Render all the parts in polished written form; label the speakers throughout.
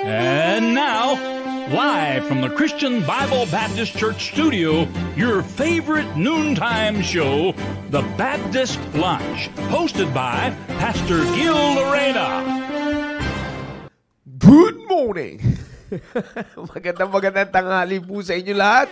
Speaker 1: And now, live from the Christian Bible Baptist Church studio, your favorite noontime show, The Baptist Lunch, hosted by Pastor Gil Lorena.
Speaker 2: Good morning! Magandang tanghali po sa inyo lahat.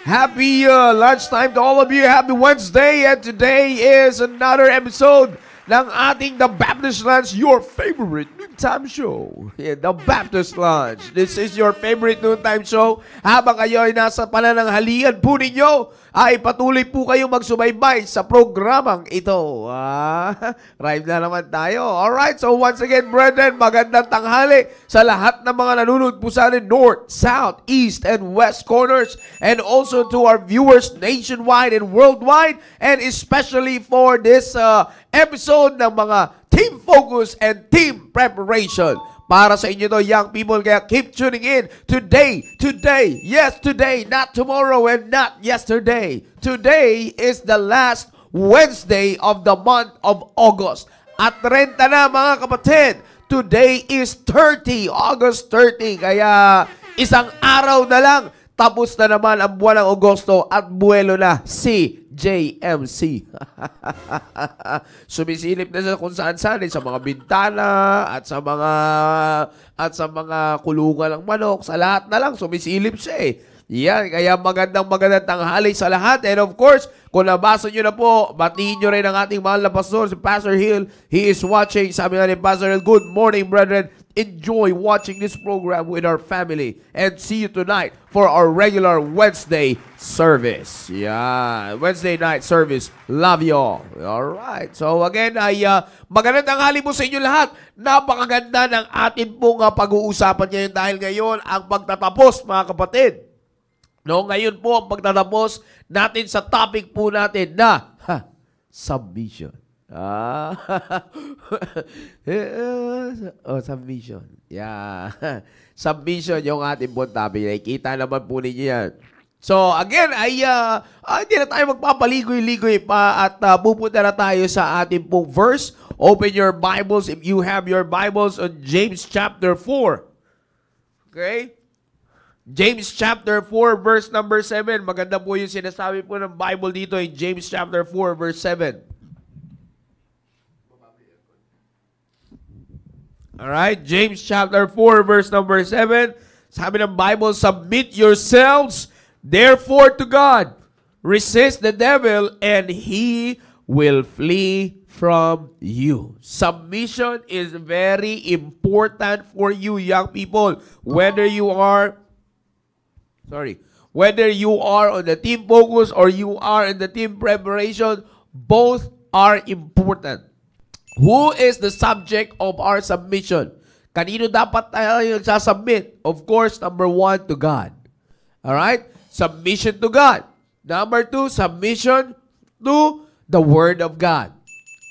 Speaker 2: Happy lunchtime to all of you. Happy Wednesday. And today is another episode ng ating The Baptist Lunch, your favorite noontime show. Yeah, The Baptist Lunch. This is your favorite noontime show. Habang kayo ay nasa panananghalian po ninyo, ay patuloy po kayong magsubaybay sa programang ito. Rhyme na naman tayo. Alright, so once again, brethren, magandang tanghali sa lahat ng mga nanonood po sa atin, North, South, East, and West corners, and also to our viewers nationwide and worldwide, and especially for this episode ng mga team focus and team preparation. Para sa inyo to, young people, kaya keep tuning in. Today, yes, today, not tomorrow and not yesterday. Today is the last Wednesday of the month of August. At 30 na, mga kapatid. Today is 30, August 30. Kaya isang araw na lang, tapos na naman ang buwan ng Agosto at buwelo na si JMC. Sumisilip na sa kung saan-saan, sa mga bintana at sa mga kulungan ng manok, sa lahat na lang sumisilip siya eh. Yan, kaya magandang tanghali sa lahat. And of course, kung nabasa nyo na po, batiin nyo rin ang ating mahal na pastor, si Pastor Hill. He is watching. Sabi nga ni Pastor Hill, good morning, brethren. Enjoy watching this program with our family. And see you tonight for our regular Wednesday service. Yeah, Wednesday night service. Love you all. Alright. So again, ay magandang tanghali po sa inyo lahat. Napakaganda ng atin pong pag-uusapan ngayon dahil ngayon ang pagtatapos, mga kapatid. No, ngayon po ang pagtatapos natin sa topic po natin na submission. Submission. Yeah. Submission yung ating pong topic. Nakikita naman po ninyo yan. So, again, hindi na tayo magpapaligoy-ligoy pa at pupunta na tayo sa ating pong verse. Open your Bibles if you have your Bibles on James chapter 4. Okay? James chapter 4 verse number 7. Maganda po yung sinasabi po ng Bible dito in James chapter 4 verse 7. Alright, James chapter 4 verse number 7. Sabi ng Bible, submit yourselves therefore to God. Resist the devil and he will flee from you. Submission is very important for you, young people. Whether you are on the team focus or you are in the team preparation, both are important. Who is the subject of our submission? Kanino dapat tayo nagsasubmit? Of course, number 1, to God. Alright? Submission to God. Number 2, submission to the Word of God.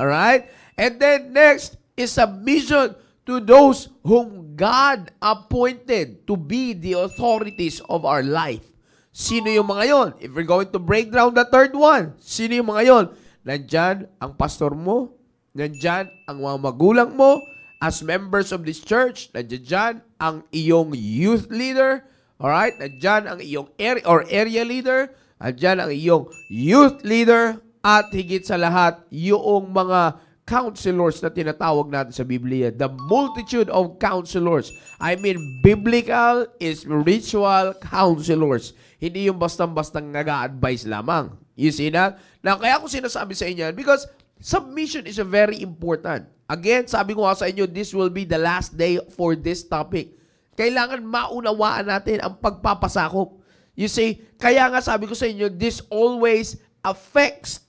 Speaker 2: Alright? And then next is submission to those whom God appointed to be the authorities of our life. Sino yung mga yon? If we're going to break down the third one, sino yung mga yon? Nandyan ang pastor mo, nandyan ang mga magulang mo, as members of this church, nandyan ang iyong youth leader, alright? Nandyan ang iyong area leader, nandyan ang iyong youth leader, at higit sa lahat, yung mga counselors na tinatawag natin sa Biblia. The multitude of counselors. I mean, biblical, spiritual counselors. Hindi yung bastang-bastang nag-a-advise lamang. You see that? Now, kaya ako sinasabi sa inyo, because submission is a very important. Again, sabi ko nga sa inyo, this will be the last day for this topic. Kailangan maunawaan natin ang pagpapasakop. You see, kaya nga sabi ko sa inyo, this always affects,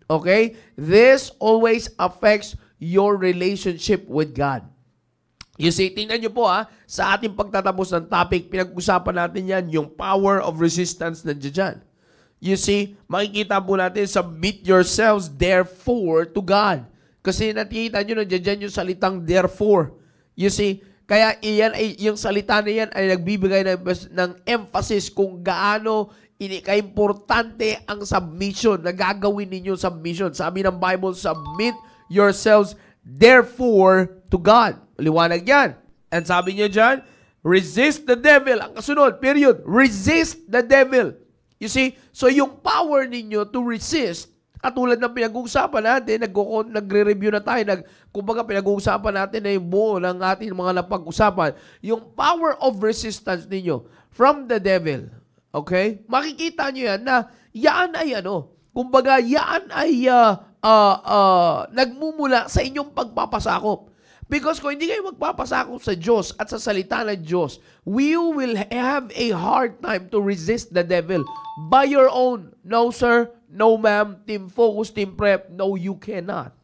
Speaker 2: okay? This always affects your relationship with God. You see, tingnan nyo po sa ating pagtatapos ng topic, pinag-usapan natin yan, yung power of resistance nandiyan dyan. You see, makikita po natin, submit yourselves therefore to God. Kasi nakikita nyo nandiyan yung salitang therefore. You see, kaya iyan ay, yung salita na yan ay nagbibigay ng emphasis kung gaano ka-importante ang submission na gagawin ninyo submission. Sabi ng Bible, submit yourselves therefore to God. Liwanag yan. And sabi niyo dyan, Resist the devil. Ang kasunod, period. Resist the devil. You see? So yung power ninyo to resist, katulad ng pinag-uusapan natin, nagre-review na tayo, kumbaga pinag-uusapan natin na yung buo ng ating mga napag-usapan, yung power of resistance ninyo from the devil. Okay? Makikita nyo yan na yan ay kumbaga yan ay nagmumula sa inyong pagpapasakop. Because kung hindi kayo magpapasakop sa Diyos at sa salita ng Diyos, we will have a hard time to resist the devil by your own. No, sir. No, ma'am. Team Focus, Team Prep. No, you cannot.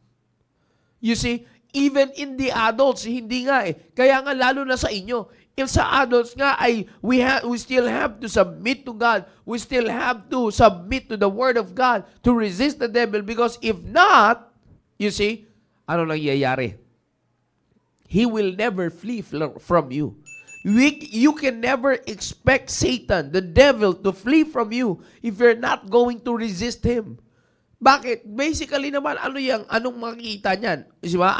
Speaker 2: You see, even in the adults, hindi nga eh. Kaya nga lalo na sa inyo. If sa adults nga ay we still have to submit to God. We still have to submit to the Word of God to resist the devil. Because if not, you see, ano nangyayari? He will never flee from you. You can never expect Satan, the devil, to flee from you if you're not going to resist him. Bakit? Basically naman, anong makikita niyan? Diba?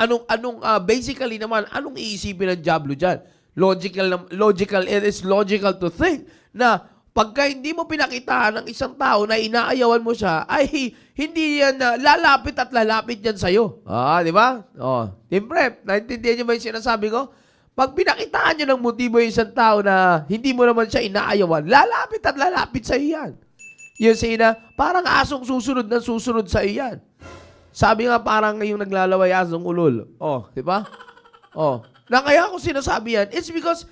Speaker 2: Basically naman, anong iisipin ng diablo dyan? It is logical to think na pagka hindi mo pinakitaan ng isang tao na inaayawan mo siya, ay hindi yan lalapit at lalapit yan sa'yo. Di ba? Team Prep, naintindihan niyo ba yung sinasabi ko? Pag pinakitaan niyo ng motibo yung isang tao na hindi mo naman siya inaayawan, lalapit at lalapit sa'yo yan. Yun say na, parang asong susunod na susunod sa'yo yan. Sabi nga parang yung naglalaway asong ulol. Di ba? Na kaya ako sinasabi yan, it's because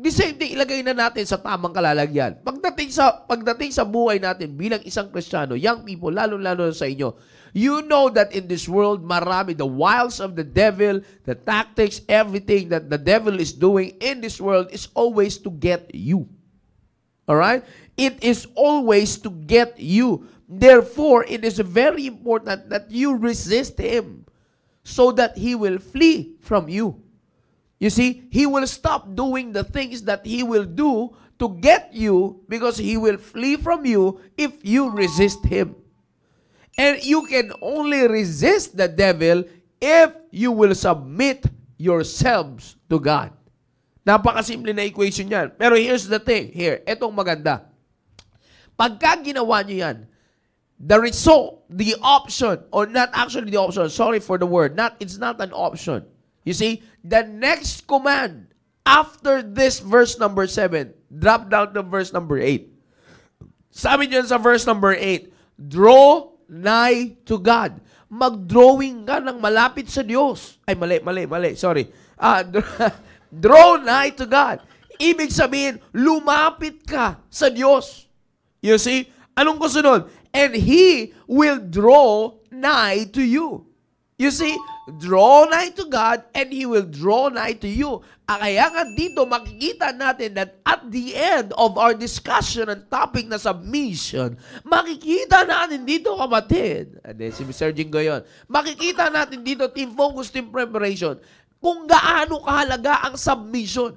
Speaker 2: the same thing, ilagay na natin sa tamang kalalagyan. Pagdating sa buhay natin bilang isang Kristiyano, young people, lalo-lalo sa inyo, you know that in this world, marami, the wiles of the devil, the tactics, everything that the devil is doing in this world is always to get you. Alright? It is always to get you. Therefore, it is very important that you resist him so that he will flee from you. You see, he will stop doing the things that he will do to get you because he will flee from you if you resist him. And you can only resist the devil if you will submit yourselves to God. Napakasimple na equation yan. Pero here's the thing. Etong maganda. Pagka ginawa nyo yan, the result, the option, or not actually the option, sorry for the word, it's not an option. You see, the next command after this verse number 7, drop down to verse number 8. Sabi dyan sa verse number 8, draw nigh to God. Mag-drawing ka ng malapit sa Diyos. Ay, mali. Sorry. Draw nigh to God. Ibig sabihin, lumapit ka sa Diyos. You see? Anong kasunod? And He will draw nigh to you. You see? Draw nigh to God and He will draw nigh to you. Kaya nga dito makikita natin that at the end of our discussion and topic na submission, makikita natin dito, kapatid, si Mr. Jingo yun, makikita natin dito, Team Focus, Team Preparation, kung gaano kahalaga ang submission.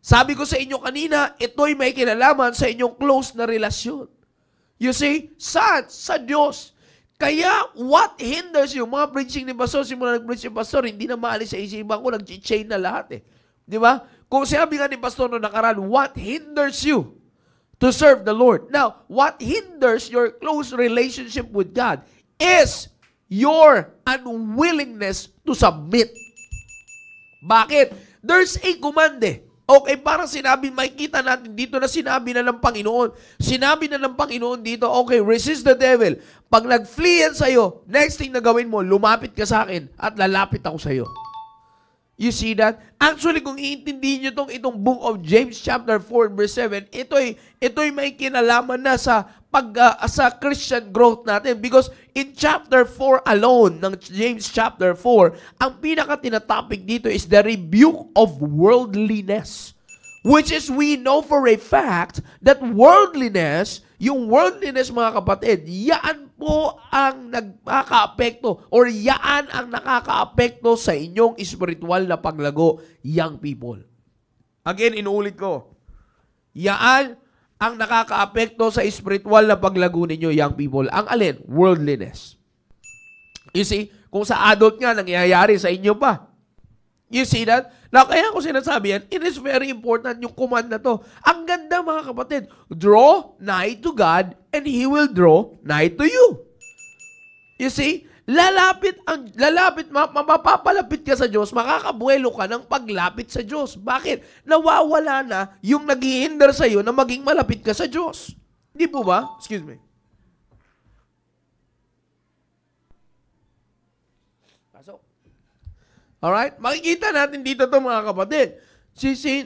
Speaker 2: Sabi ko sa inyo kanina, ito'y may kinalaman sa inyong close na relasyon. You see, sa Diyos. Kaya, what hinders you? Mga preaching ni Pastor, simula nag-preach ni Pastor, hindi na maalis sa isipan ko, nag-chain na lahat eh. Di ba? Kung sinabi nga ni Pastor noong nakaraan, what hinders you to serve the Lord? Now, what hinders your close relationship with God is your unwillingness to submit. Bakit? There's a command eh. Okay, parang sinabi, makikita natin dito na sinabi na ng Panginoon. Sinabi na ng Panginoon dito, okay, resist the devil. Pag nag-flee yan sa'yo, next thing na gawin mo, lumapit ka sa akin at lalapit ako sa'yo. You see that? Actually, kung iintindihin nyo itong book of James chapter 4 verse 7, ito'y may kinalaman na sa Christian growth natin. Because in chapter 4 alone, ng James chapter 4, ang pinaka-tinatopic dito is the rebuke of worldliness. Which is, we know for a fact that worldliness, yung worldliness mga kapatid, yaan po ang nagkakaapekto or yaan ang nakakaapekto sa inyong espiritual na paglago, young people. Again, inuulit ko. Yaan ang nakakaapekto sa espiritual na paglago ninyo, young people. Ang alin? Worldliness. You see, kung sa adult nga, nangyayari sa inyo pa. You see that? Now, kaya ko sinasabi yan, it is very important yung command na to. Ang ganda mga kapatid, draw nigh to God and He will draw nigh to you. You see? Mapapalapit ka sa Diyos, makakabuelo ka ng paglapit sa Diyos. Bakit? Nawawala na yung nag-i-hinder sa'yo na maging malapit ka sa Diyos. Hindi po ba? Excuse me. Pasok. Alright? Makikita natin dito to mga kapatid.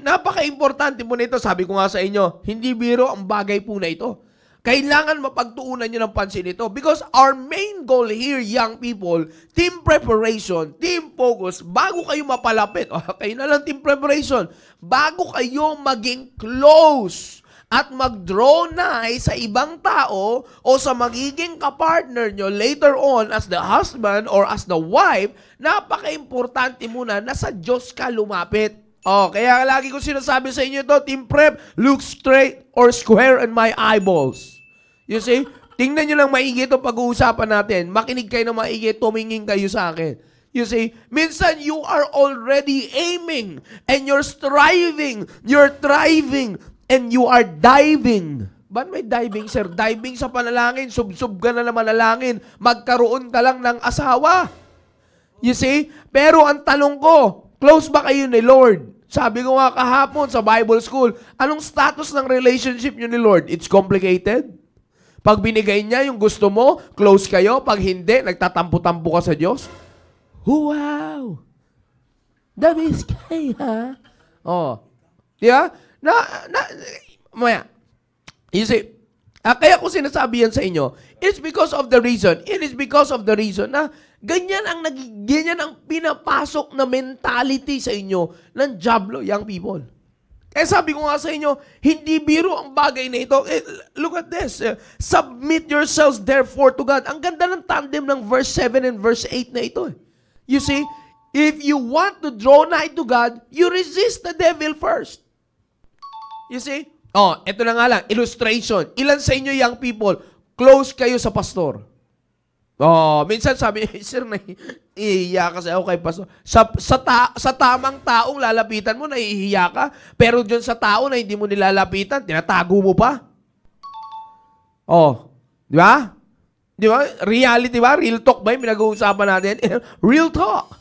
Speaker 2: Napaka-importante po nito. Sabi ko nga sa inyo, hindi biro ang bagay po na ito. Kailangan mapagtuunan nyo ng pansin ito. Because our main goal here, young people, team preparation, team focus, bago kayo mapalapit, kayo na lang team preparation, bago kayo maging close at mag-draw nigh sa ibang tao o sa magiging kapartner nyo later on as the husband or as the wife, napaka-importante muna na sa Diyos ka lumapit. Kaya lagi ko sinasabi sa inyo ito, team prep, look straight or square in my eyeballs. You see? Tingnan nyo lang maigi ito pag-uusapan natin. Makinig kayo na maigi, tumingin kayo sa akin. You see? Minsan you are already aiming and you're striving, you're thriving, and you are diving. Ba't may diving, sir? Diving sa panalangin, sub-sub ka na manalangin, magkaroon ka lang ng asawa. You see? Pero ang tanong ko, close ba kayo ni Lord? Sabi ko nga kahapon sa Bible school, anong status ng relationship nyo ni Lord? It's complicated. Pag binigay niya yung gusto mo, close kayo. Pag hindi, nagtatampo-tampo ka sa Diyos. Wow! The sky, ha? Yeah? Maya. You see, kaya ko sinasabi yan sa inyo, it's because of the reason. It is because of the reason na ganyan ang pinapasok na mentality sa inyo ng diablo, young people. Kaya sabi ko nga sa inyo, hindi biro ang bagay na ito. Look at this. Submit yourselves therefore to God. Ang ganda ng tandem ng verse 7 and verse 8 na ito. You see, if you want to draw nigh to God, you resist the devil first. You see? Ito na nga lang, illustration. Ilan sa inyo, young people, close kayo sa pastor? Minsan sabi, sir, nahihiya kasi ako kay pastor. Sa tamang taong lalapitan mo, nahihiya ka. Pero dyan sa tao na hindi mo nilalapitan, tinatago mo pa. Di ba? Di ba? Reality ba? Real talk ba yung pinag-uusapan natin? Real talk.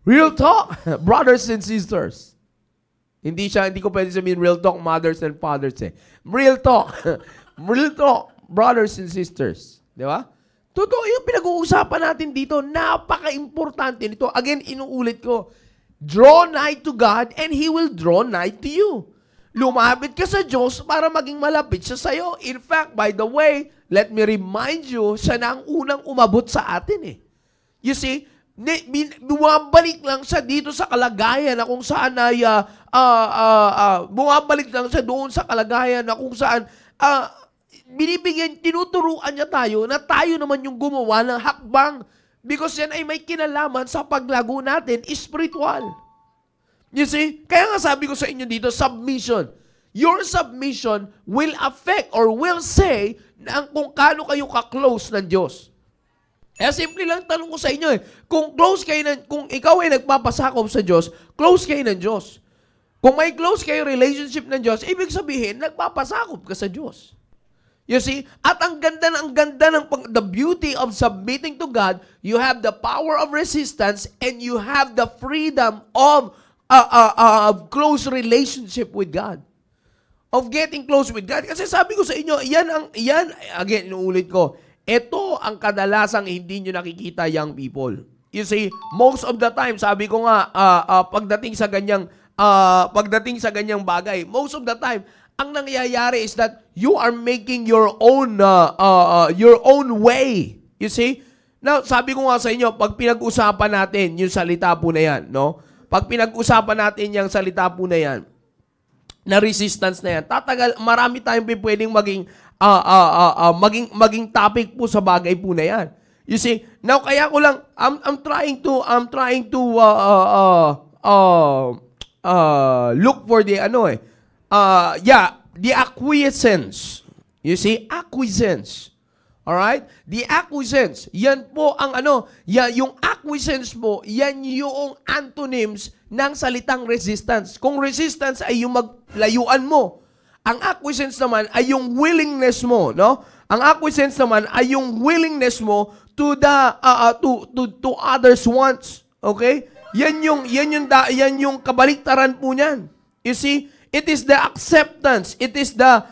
Speaker 2: Real talk. Brothers and sisters. Hindi ko pwede sabihin real talk, mothers and fathers Real talk. Real talk, brothers and sisters. Di ba? Totoo yung pinag-uusapan natin dito, napaka-importante nito. Again, inuulit ko, draw nigh to God and He will draw nigh to you. Lumapit ka sa Diyos para maging malapit siya sa'yo. In fact, by the way, let me remind you, siya na ang unang umabot sa atin . You see, bumabalik lang siya dito sa kalagayan na kung saan ay, bumabalik lang siya doon sa kalagayan na kung saan, tinuturuan niya tayo na tayo naman yung gumawa ng hakbang because yan ay may kinalaman sa paglago natin, spiritual. You see? Kaya nga sabi ko sa inyo dito, submission. Your submission will affect or will say na kung kano kayo ka-close ng Diyos. Kaya simple lang tanong ko sa inyo kung ikaw ay nagpapasakop sa Diyos, close kayo ng Diyos. Kung may close kayo relationship ng Diyos, ibig sabihin, nagpapasakop ka sa Diyos. You see? At ang ganda ng the beauty of submitting to God, you have the power of resistance and you have the freedom of close relationship with God. Of getting close with God. Kasi sabi ko sa inyo, again, inuulit ko, ito ang kadalasang hindi nyo nakikita, young people. You see, most of the time, sabi ko nga, pagdating sa ganyang bagay, most of the time, ang nangyayari is that you are making your own way. You see? Now, sabi ko nga sa inyo, pag pinag-usapan natin yung salita po na yan, no? Pag pinag-usapan natin yung salita po na yan, na resistance na yan, marami tayong pwedeng maging topic po sa bagay po na yan. You see? Now, kaya ko lang, I'm trying to look for the the acquiescence. You see, acquiescence Alright? The acquiescence. Yan po ang ano, yung acquiescence mo, yan yung antonyms ng salitang resistance. Kung resistance ay yung maglayuan mo, ang acquiescence naman ay yung willingness mo, no? Ang acquiescence naman ay yung willingness mo to to others wants. Okay? Yan yung kabaliktaran po niyan. You see, it is the acceptance. It is the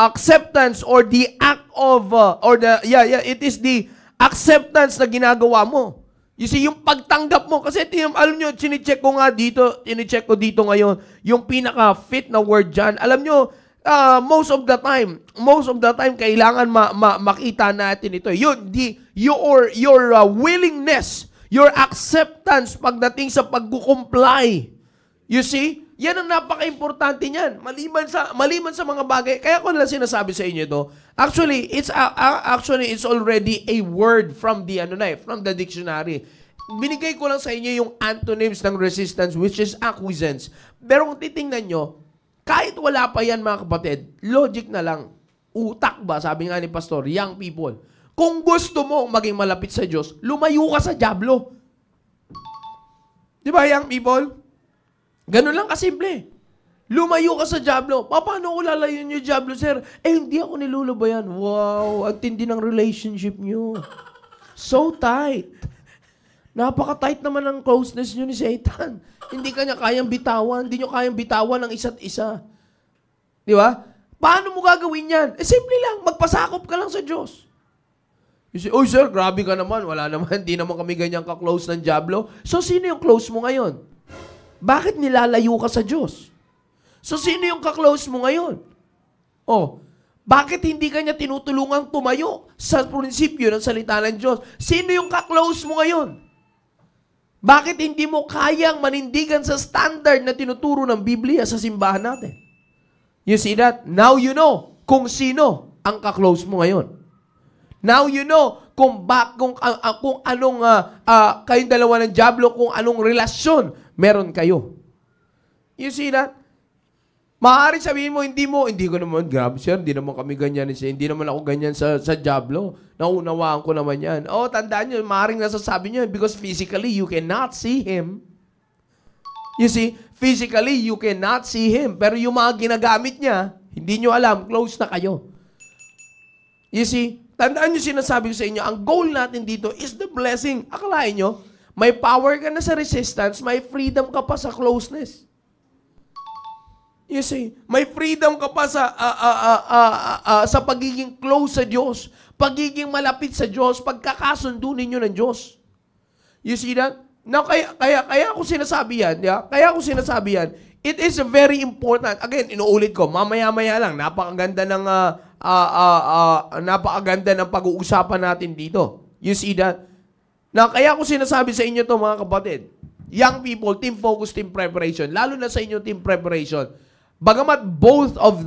Speaker 2: acceptance or the act of it is the acceptance na ginagawa mo. You see, yung pagtanggap mo kasi alam nyo, chine-check ko dito ngayon yung pinaka-fit na word dyan. Alam nyo, most of the time kailangan makita natin ito. Your willingness, your acceptance pagdating sa pagkukumply. You see? Yan ang napaka-importante niyan. Maliban sa mga bagay. Kaya ko lang sinasabi sa inyo ito. Actually, it's already a word from the dictionary. Binigay ko lang sa inyo yung antonyms ng resistance, which is acquiescence. Pero kung titingnan nyo, kahit wala pa yan mga kapatid, logic na lang. Utak ba? Sabi nga ni Pastor, young people. Kung gusto mo maging malapit sa Diyos, lumayo ka sa dyablo. Di ba, young people? Ganun lang kasimple. Lumayo ka sa dyablo. Paano ko lalayon yung dyablo, sir? Hindi ako nilulubayan. Wow, ang tindi ng relationship nyo. So tight. Napaka-tight naman ang closeness nyo ni Satan. Hindi ka niya kayang bitawan. Hindi nyo kayang bitawan ng isa't isa. Di ba? Paano mo gagawin yan? Simple lang. Magpasakop ka lang sa Diyos. You say, oh sir, grabe ka naman. Wala naman. Hindi naman kami ganyan ka-close ng dyablo. So, sino yung close mo ngayon? Bakit nilalayo ka sa Diyos? So, sino yung ka-close mo ngayon? Oh, bakit hindi ka niya tinutulungang tumayo sa prinsipyo ng salita ng Diyos? Sino yung ka-close mo ngayon? Bakit hindi mo kayang manindigan sa standard na tinuturo ng Biblia sa simbahan natin? You see that? Now you know kung sino ang ka-close mo ngayon. Now you know kung anong kayong dalawa ng dyablo, kung anong relasyon meron kayo. You see that? Maaari sabihin mo, hindi ko naman, grabe sir, hindi naman kami ganyan, hindi naman ako ganyan sa dyablo. Naunawaan ko naman yan. Oh, tandaan nyo, maaaring nasasabi nyo, because physically, you cannot see Him. You see, physically, you cannot see Him. Pero yung mga ginagamit niya, hindi nyo alam, close na kayo. You see, tandaan nyo sinasabi ko sa inyo, ang goal natin dito is the blessing. Akalain nyo, may power ka na sa resistance, may freedom ka pa sa closeness. You see, may freedom ka pa sa pagiging close sa Diyos, pagiging malapit sa Diyos, pagkakasundo ninyo ng Diyos. You see that? Now, kaya ako sinasabi yan, kaya ako sinasabi yan, it is very important. Again, inuulit ko, mamaya-maya lang, napakaganda ng pag-uusapan natin dito. You see that? Now, kaya ako sinasabi sa inyo to mga kapatid, young people, team focus, team preparation, lalo na sa inyo team preparation, bagamat both of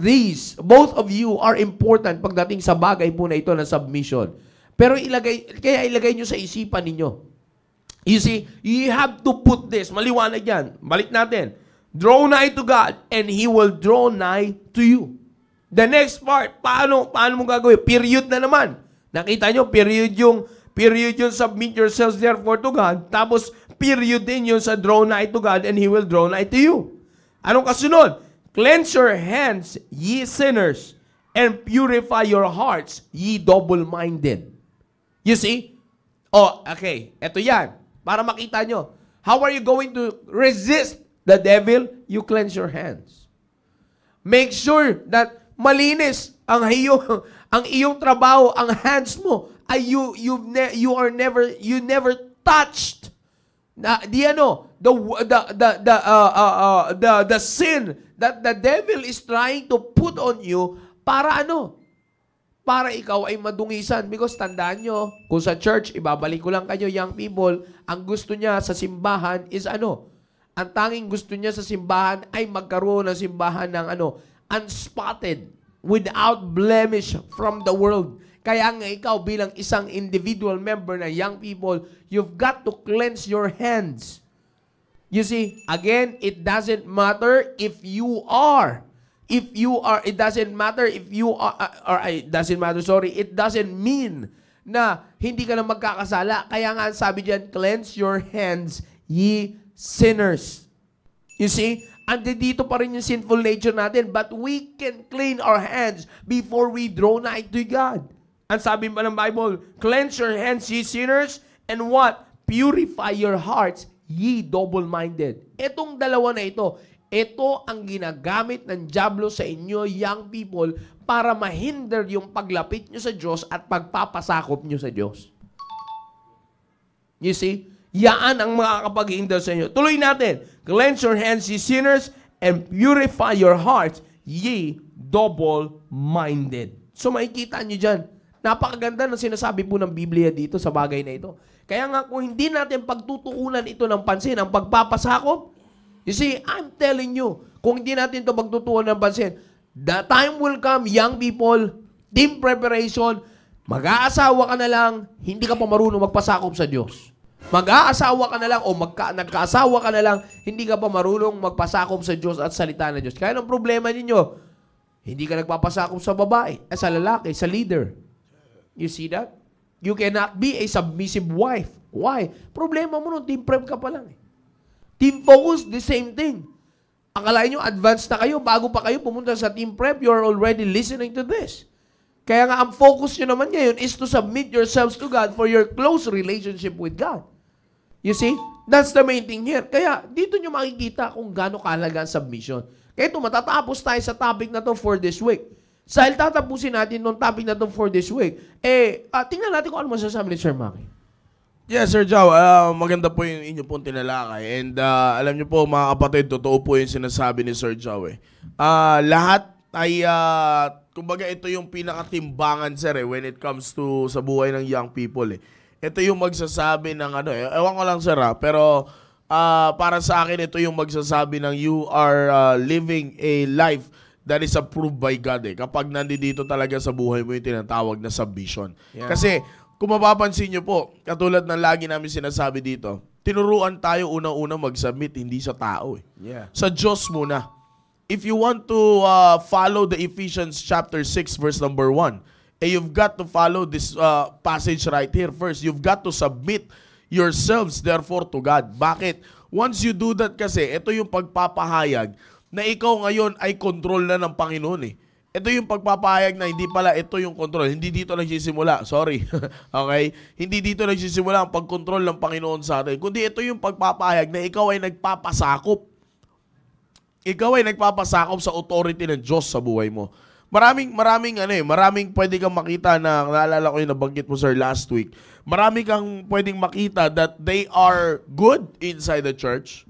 Speaker 2: you are important pagdating sa bagay po na ito ng submission. Pero ilagay nyo sa isipan ninyo. You see, you have to put this. Maliwanag yan. Balik natin. Draw nigh to God and He will draw nigh to you. The next part, paano mo gagawin? Period na naman. Nakita nyo, period yung submit yourselves therefore to God. Tapos, period din yung sa draw nigh to God and He will draw nigh to you. Anong kasunod? Cleanse your hands, ye sinners, and purify your hearts, ye double-minded. You see? Oh, okay. Ito yan. Para makita nyo. How are you going to resist the devil? You cleanse your hands. Make sure that malinis ang iyong trabaho, ang hands mo. Ay you never touched the sin that the devil is trying to put on you para para ikaw ay madungisan. Because tandaan nyo, kung sa church, ibabalik ko lang kayo, young people, ang gusto niya sa simbahan is ang tanging gusto niya sa simbahan ay magkaroon ng simbahan ng unspotted, without blemish from the world. Kaya nga ikaw bilang isang individual member na young people, you've got to cleanse your hands. You see, again, it doesn't matter if you are If you are, it doesn't matter if you are, it doesn't matter, sorry, it doesn't mean na hindi ka na magkakasala. Kaya nga sabi diyan, cleanse your hands, ye sinners. You see, andito pa rin yung sinful nature natin, but we can clean our hands before we draw nigh to God. Ang sabi pa ng Bible, cleanse your hands, ye sinners, and what? Purify your hearts, ye double-minded. Itong dalawa na ito ang ginagamit ng dyablo sa inyo, young people, para mahinder yung paglapit nyo sa Diyos at pagpapasakop nyo sa Diyos. You see? Yaan ang makakapag-hinder sa inyo. Tuloy natin. Cleanse your hands, ye sinners, and purify your hearts, ye double-minded. So makikita nyo dyan. Napakaganda ng sinasabi po ng Biblia dito sa bagay na ito. Kaya nga kung hindi natin pagtutuunan ito ng pansin, ang pagpapasakop, you see, I'm telling you, kung hindi natin ito pagtutuunan ng pansin, the time will come, young people, team preparation, mag-aasawa ka na lang, hindi ka pa marunong magpasakop sa Diyos. Mag-aasawa ka na lang o nagkaasawa ka na lang, hindi ka pa marunong magpasakop sa Diyos at salita ng Diyos. Kaya ang problema ninyo, hindi ka nagpapasakop sa babae, sa lalaki, sa leader. You see that? You cannot be a submissive wife. Why? Problema mo nun, team prep ka pa lang. Team focus, the same thing. Akalain nyo, advanced na kayo, bago pa kayo pumunta sa team prep, you're already listening to this. Kaya nga, ang focus nyo naman ngayon is to submit yourselves to God for your close relationship with God. You see? That's the main thing here. Kaya, dito nyo makikita kung gaano kahalaga ang submission. Kaya ito, matatapos tayo sa topic na to for this week. Dahil tatapusin natin nung topic na to for this week, tingnan natin kung ano masasabi ni Sir Maki.
Speaker 3: Yes, Sir Joe, maganda po yung inyo pong tinalakay. And alam niyo po, mga kapatid, totoo po yung sinasabi ni Sir Joe. Lahat ay, kumbaga ito yung pinakatimbangan, sir, when it comes to sa buhay ng young people. Ito yung magsasabi ng ewan ko lang, sir, pero para sa akin, ito yung magsasabi ng you are living a life that is approved by God. Kapag nandito talaga sa buhay mo yung tinatawag na submission. Yeah. Kasi, kung mapapansin nyo po, katulad ng lagi namin sinasabi dito, tinuruan tayo unang-una mag-submit, hindi sa tao. Yeah. Sa Diyos muna. If you want to follow the Ephesians chapter 6 verse number 1, you've got to follow this passage right here first. You've got to submit yourselves therefore to God. Bakit? Once you do that kasi, ito yung pagpapahayag na ikaw ngayon ay control na ng Panginoon. Ito yung pagpapahayag na hindi pala ito yung control. Hindi dito nagsisimula. Sorry. Okay? Hindi dito nagsisimula ang pagkontrol ng Panginoon sa atin. Kundi ito yung pagpapahayag na ikaw ay nagpapasakop. Ikaw ay nagpapasakop sa authority ng Diyos sa buhay mo. Maraming pwede kang makita na, naalala ko yung nabanggit mo, sir, last week. Marami kang pwedeng makita that they are good inside the church.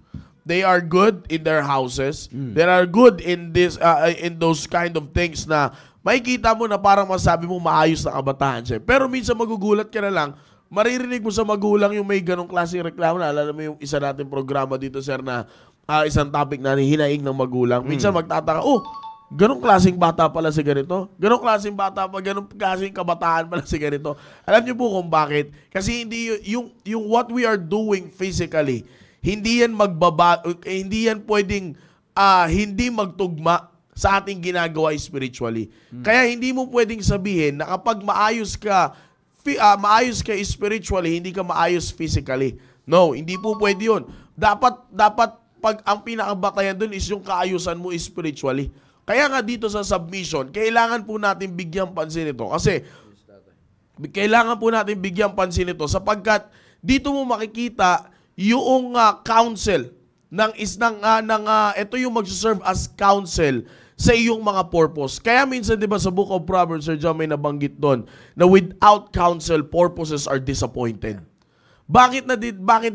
Speaker 3: They are good in their houses. They are good in this in those kind of things na makikita mo na parang masabi mo maayos na kabataan siya. Pero minsan magugulat ka na lang, maririnig mo sa magulang yung may ganong klaseng reklamo. Naalala mo yung isa nating programa dito, sir, na isang topic na hinaing ng magulang. Minsan magtataka, ganong klaseng bata pala si ganito. Ganong klaseng bata pa, ganong klaseng kabataan pala si ganito. Alam niyo po kung bakit? Kasi hindi yung what we are doing physically, hindi yan hindi yan pwedeng hindi magtugma sa ating ginagawa spiritually. Kaya hindi mo pwedeng sabihin na kapag maayos ka spiritually, hindi ka maayos physically. No, hindi po pwede yun. Dapat pag ang pinakabatayan dun is yung kaayusan mo spiritually. Kaya nga dito sa submission, kailangan po natin bigyan pansin ito. Kasi kailangan po natin bigyan pansin ito sapagkat dito mo makikita yung counsel ito yung magse-serve as counsel sa iyong mga purpose. Kaya minsan 'di ba sa Book of Proverbs, Sir John, may nabanggit doon na without counsel, purposes are disappointed. Bakit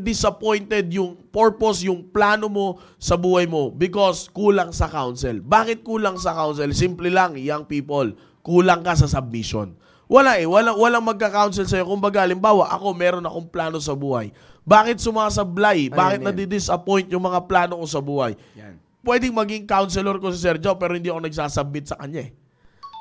Speaker 3: disappointed yung purpose, yung plano mo sa buhay mo? Because kulang sa counsel. Bakit kulang sa counsel? Simple lang, young people, kulang ka sa submission. Walang magka-counsel sa'yo. Kung baga, halimbawa, meron akong plano sa buhay. Bakit sumasablay? Bakit nadi-disappoint yung mga plano ko sa buhay? Yan. Pwedeng maging counselor ko si Sergio, pero hindi ako nagsasubmit sa kanya.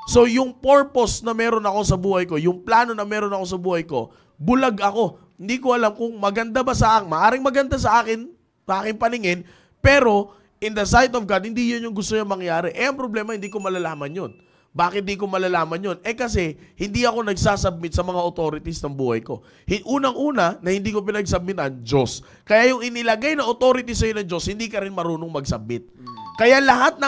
Speaker 3: So, yung purpose na meron ako sa buhay ko, yung plano na meron ako sa buhay ko, bulag ako. Hindi ko alam kung maganda ba maaring maganda sa akin, sa aking paningin, pero in the sight of God, hindi yun yung gusto niya mangyari. Ang problema, hindi ko malalaman yun. Bakit di ko malalaman yun? Kasi hindi ako nagsasubmit sa mga authorities ng buhay ko. Unang-una na hindi ko pinagsubmitan, Diyos. Kaya yung inilagay na authority sa'yo ng Diyos, hindi ka rin marunong mag-submit. Kaya lahat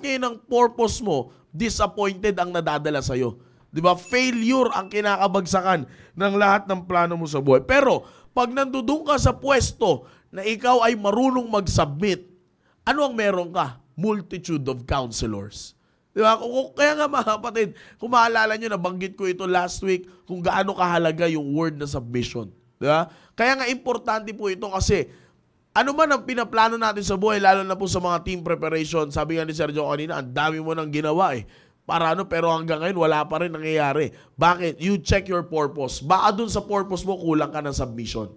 Speaker 3: ngayon ng purpose mo, disappointed ang nadadala sa'yo. Diba? Failure ang kinakabagsakan ng lahat ng plano mo sa buhay. Pero, pag nandudun ka sa pwesto na ikaw ay marunong mag-submit, ano ang meron ka? Multitude of counselors. Diba? Kaya nga mga kapatid, kung maalala nyo, nabanggit ko ito last week, kung gaano kahalaga yung word na submission. Diba? Kaya nga importante po ito kasi ano man ang pinaplano natin sa buhay, lalo na po sa mga team preparation, sabi nga ni Sergio kanina, ang dami mo nang ginawa pero hanggang ngayon, wala pa rin nangyayari. Bakit? You check your purpose. Baka dun sa purpose mo, kulang ka ng submission.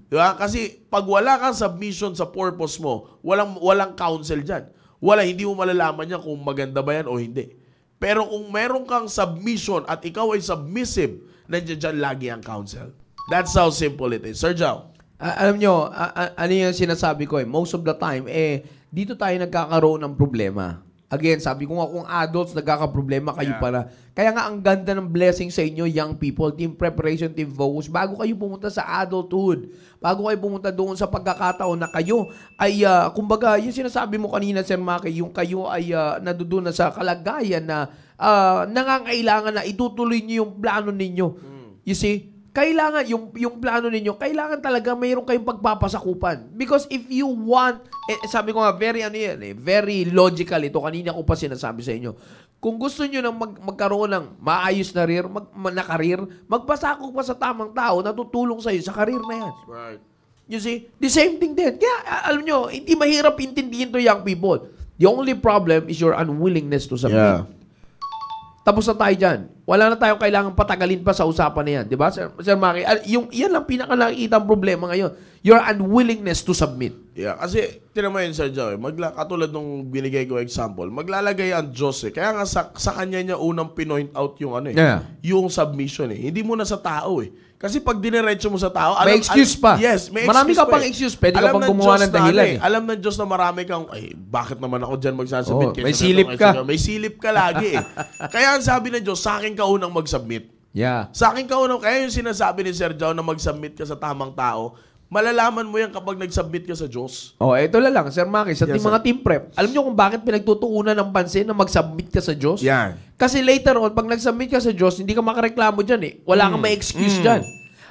Speaker 3: Diba? Kasi pag wala kang submission sa purpose mo, walang counsel dyan. Hindi mo malalaman niya kung maganda ba yan o hindi. Pero kung meron kang submission at ikaw ay submissive, nandiyan dyan lagi ang counsel. That's how simple it is. Sir Jow.
Speaker 2: Alam nyo, ano yung sinasabi ko most of the time, dito tayo nagkakaroon ng problema. Again, sabi ko nga, kung adults nagkakaproblema, kayo para. Kaya nga, ang ganda ng blessing sa inyo, young people, team preparation, team focus, bago kayo pumunta sa adulthood, bago kayo pumunta doon sa pagkakataon na kayo ay, kumbaga, yung sinasabi mo kanina, Sir Maki, yung kayo ay nadudoon na sa kalagayan na nangangailangan na itutuloy niyo yung plano ninyo. You see? Kailangan, yung plano ninyo, kailangan talaga mayroon kayong pagpapasakupan. Because if you want, sabi ko nga, very logical ito. Kanina ko pa sinasabi sa inyo. Kung gusto nyo nang magkaroon ng maayos na career, magpasakop pa sa tamang tao na tutulong sa'yo sa career na yan.
Speaker 3: Right.
Speaker 2: You see? The same thing din. Kaya, alam nyo, hindi mahirap intindihin to young people. The only problem is your unwillingness to submit.
Speaker 3: Yeah.
Speaker 2: Tapos na tayo dyan. Wala na tayong kailangan patagalin pa sa usapan na yan. Di ba, Sir Maki? Yan lang pinaka-nakikitang problema ngayon. Your unwillingness to submit.
Speaker 3: Yeah, kasi, tinan mo yun, Sir Joe, katulad nung binigay ko example, maglalagay ang Diyos Kaya nga sa kanya niya unang pinoint out yung yung submission Hindi mo na sa tao Kasi pag diniretso mo sa tao,
Speaker 2: may excuse pa.
Speaker 3: Yes, may excuse
Speaker 2: marami ka
Speaker 3: pa
Speaker 2: pang excuse. Pwede ka pang gumawa ng dahilan.
Speaker 3: Alam ng Diyos na marami kang, bakit naman ako dyan magsasubmit?
Speaker 2: May silip ka.
Speaker 3: May silip ka lagi Kaya ang sabi ng Diyos, sa akin ka unang mag-submit.
Speaker 2: Yeah.
Speaker 3: Sa akin ka unang, kaya yung sinasabi ni Sir Joe na mag-submit ka sa tamang tao, malalaman mo yan kapag nag-submit ka sa Diyos.
Speaker 2: Ito lang, Sir Maki, sa mga team prep, alam nyo kung bakit pinagtutuunan ng pansin na mag-submit ka sa Diyos?
Speaker 3: Yan.
Speaker 2: Kasi later on, pag nag-submit ka sa Diyos, hindi ka makareklamo dyan Wala kang may excuse dyan.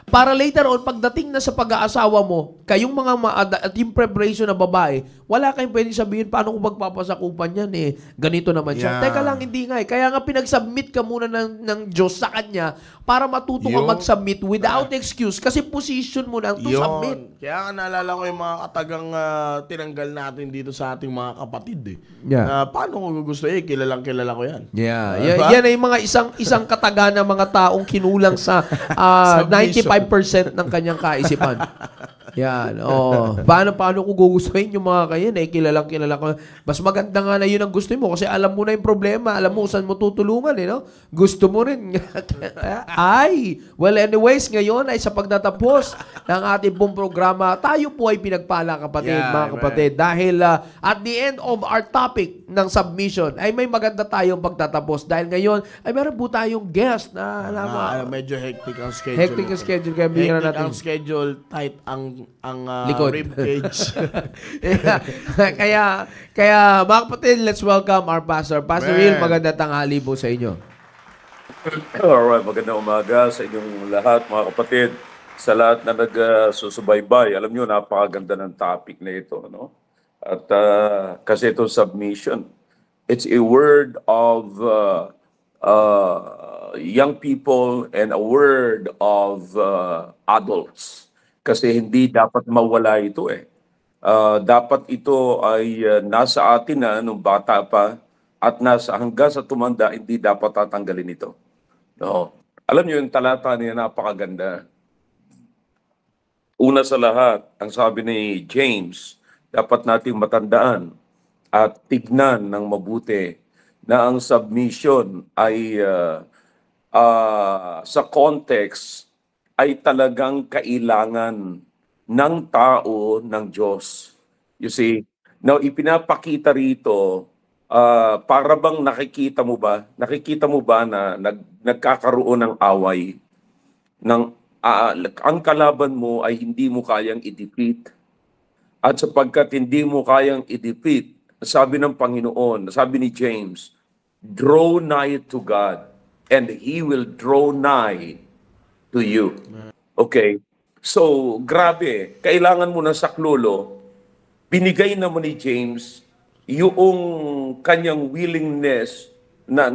Speaker 2: Para later on, pagdating na sa pag-aasawa mo, kayong mga team preparation na babae, wala kayong pwedeng sabihin, paano kung magpapasakupan yan ganito naman siya.
Speaker 3: Yeah.
Speaker 2: Teka lang, hindi nga Kaya nga pinag-submit ka muna ng Diyos sa Kanya para matuto ka mag-submit without excuse kasi position mo na to submit.
Speaker 3: Kaya nga naalala ko yung mga katagang tinanggal natin dito sa ating mga kapatid
Speaker 2: Yeah.
Speaker 3: Paano ko gusto kilalang kilala ko yan.
Speaker 2: Yeah.
Speaker 3: Diba?
Speaker 2: Yan ay mga isang kataga ng mga taong kinulang sa 95% ng kanyang kaisipan. Yan. Paano ko gugustuhin yung mga kayan kilala ko. Mas maganda nga na yun ang gusto mo kasi alam mo na yung problema. Alam mo saan mo tutulungan. No? Gusto mo rin. Well, anyways, ngayon ay sa pagtatapos ng ating pong programa, tayo po ay pinagpala, kapatid, mga kapatid. Dahil at the end of our topic ng submission, ay may maganda tayong pagtatapos. Dahil ngayon, ay meron po tayong guest na
Speaker 3: medyo hectic ang schedule.
Speaker 2: Hectic ang schedule. Kaya bigyan natin.
Speaker 3: Hectic ang schedule, tight ang
Speaker 2: likod.
Speaker 3: Rib cage.
Speaker 2: kaya mga kapatid, let's welcome our pastor. Pastor Will, maganda tanghali po sa inyo.
Speaker 4: Alright, magandang umaga sa inyong lahat, mga kapatid. Sa lahat na nagsusubaybay. Alam nyo, napakaganda ng topic na ito. No? At kasi ito submission. It's a word of young people and a word of adults. Kasi hindi dapat mawala ito dapat ito ay nasa atin na nung bata pa at hanggang sa tumanda, hindi dapat tatanggalin ito. No. Alam niyo yung talata niya napakaganda. Una sa lahat, ang sabi ni James, dapat nating matandaan at tignan ng mabuti na ang submission ay sa context ay talagang kailangan ng tao ng Diyos. You see, Now, ipinapakita rito, para bang nakikita mo ba na nagkakaroon ng away, ng ang kalaban mo ay hindi mo kayang i-defeat. At sapagkat hindi mo kayang i-defeat, sabi ng Panginoon, sabi ni James, draw nigh to God, and He will draw nigh to you. Okay? So, grabe. Kailangan mo ng saklolo. Binigay naman ni James yung kanyang willingness na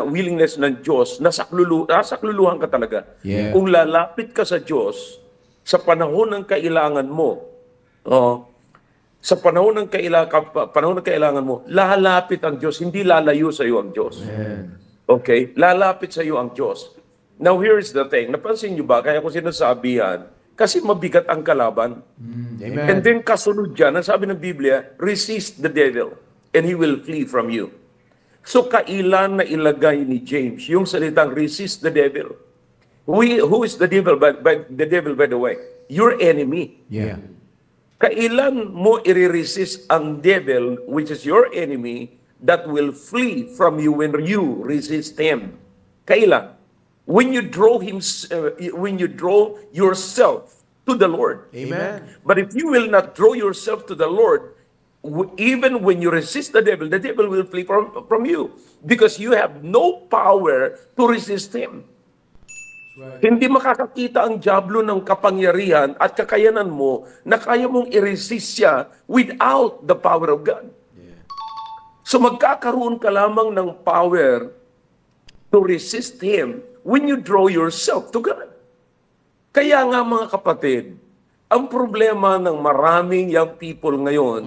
Speaker 4: willingness ng Diyos na sakluluhan ka talaga.
Speaker 2: Yeah.
Speaker 4: Kung lalapit ka sa Diyos sa panahon ng kailangan mo, sa panahon ng kailangan mo, lalapit ang Diyos, hindi lalayo sa iyo ang Diyos.
Speaker 2: Amen.
Speaker 4: Okay? Lalapit sa iyo ang Diyos. Now, here's the thing. Napansin niyo ba? Kaya ko sinasabi yan, kasi mabigat ang kalaban.
Speaker 2: Amen.
Speaker 4: And then kasunod dyan, ang sabi ng Biblia, resist the devil and he will flee from you. So kailan na ilagay ni James yung salitang resist the devil? Who is the devil? The devil, by the way, your enemy.
Speaker 2: Yeah.
Speaker 4: Kailan mo i-resist ang devil, which is your enemy, that will flee from you when you resist him? Kailan? When you draw yourself to the Lord.
Speaker 2: Amen.
Speaker 4: But if you will not draw yourself to the Lord, even when you resist the devil will flee from you, because you have no power to resist him.
Speaker 2: Right.
Speaker 4: Hindi makakakita ang diablo ng kapangyarihan at kakayanan mo na kaya mong i-resist siya without the power of God.
Speaker 2: Yeah.
Speaker 4: So magkakaroon ka lamang ng power to resist him when you draw yourself to God. Kaya nga mga kapatid, ang problema ng maraming young people ngayon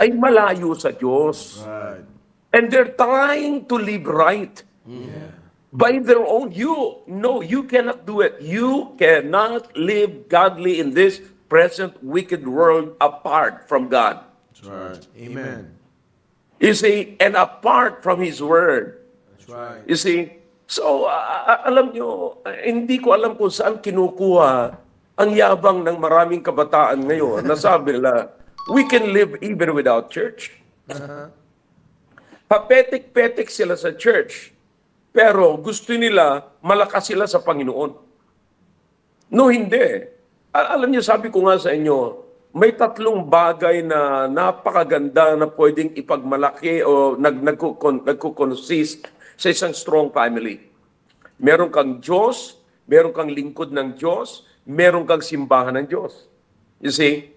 Speaker 4: ay malayo sa Diyos.
Speaker 3: Right.
Speaker 4: And they're trying to live right.
Speaker 2: Yeah.
Speaker 4: By their own, you cannot do it. You cannot live godly in this present wicked world apart from God.
Speaker 3: That's right.
Speaker 2: Amen.
Speaker 4: You see, and apart from His Word.
Speaker 2: That's right.
Speaker 4: You see, so alam nyo, hindi ko alam kung saan kinukuha ang yabang ng maraming kabataan ngayon na sabi nila, we can live even without church. Papetik-petik sila sa church. Pero gusto nila, malakas sila sa Panginoon. No, hindi. Alam niyo, sabi ko nga sa inyo, may tatlong bagay na napakaganda na pwedeng ipagmalaki o nagkukonsist sa isang strong family. Meron kang Diyos, meron kang lingkod ng Diyos, meron kang simbahan ng Diyos. You see?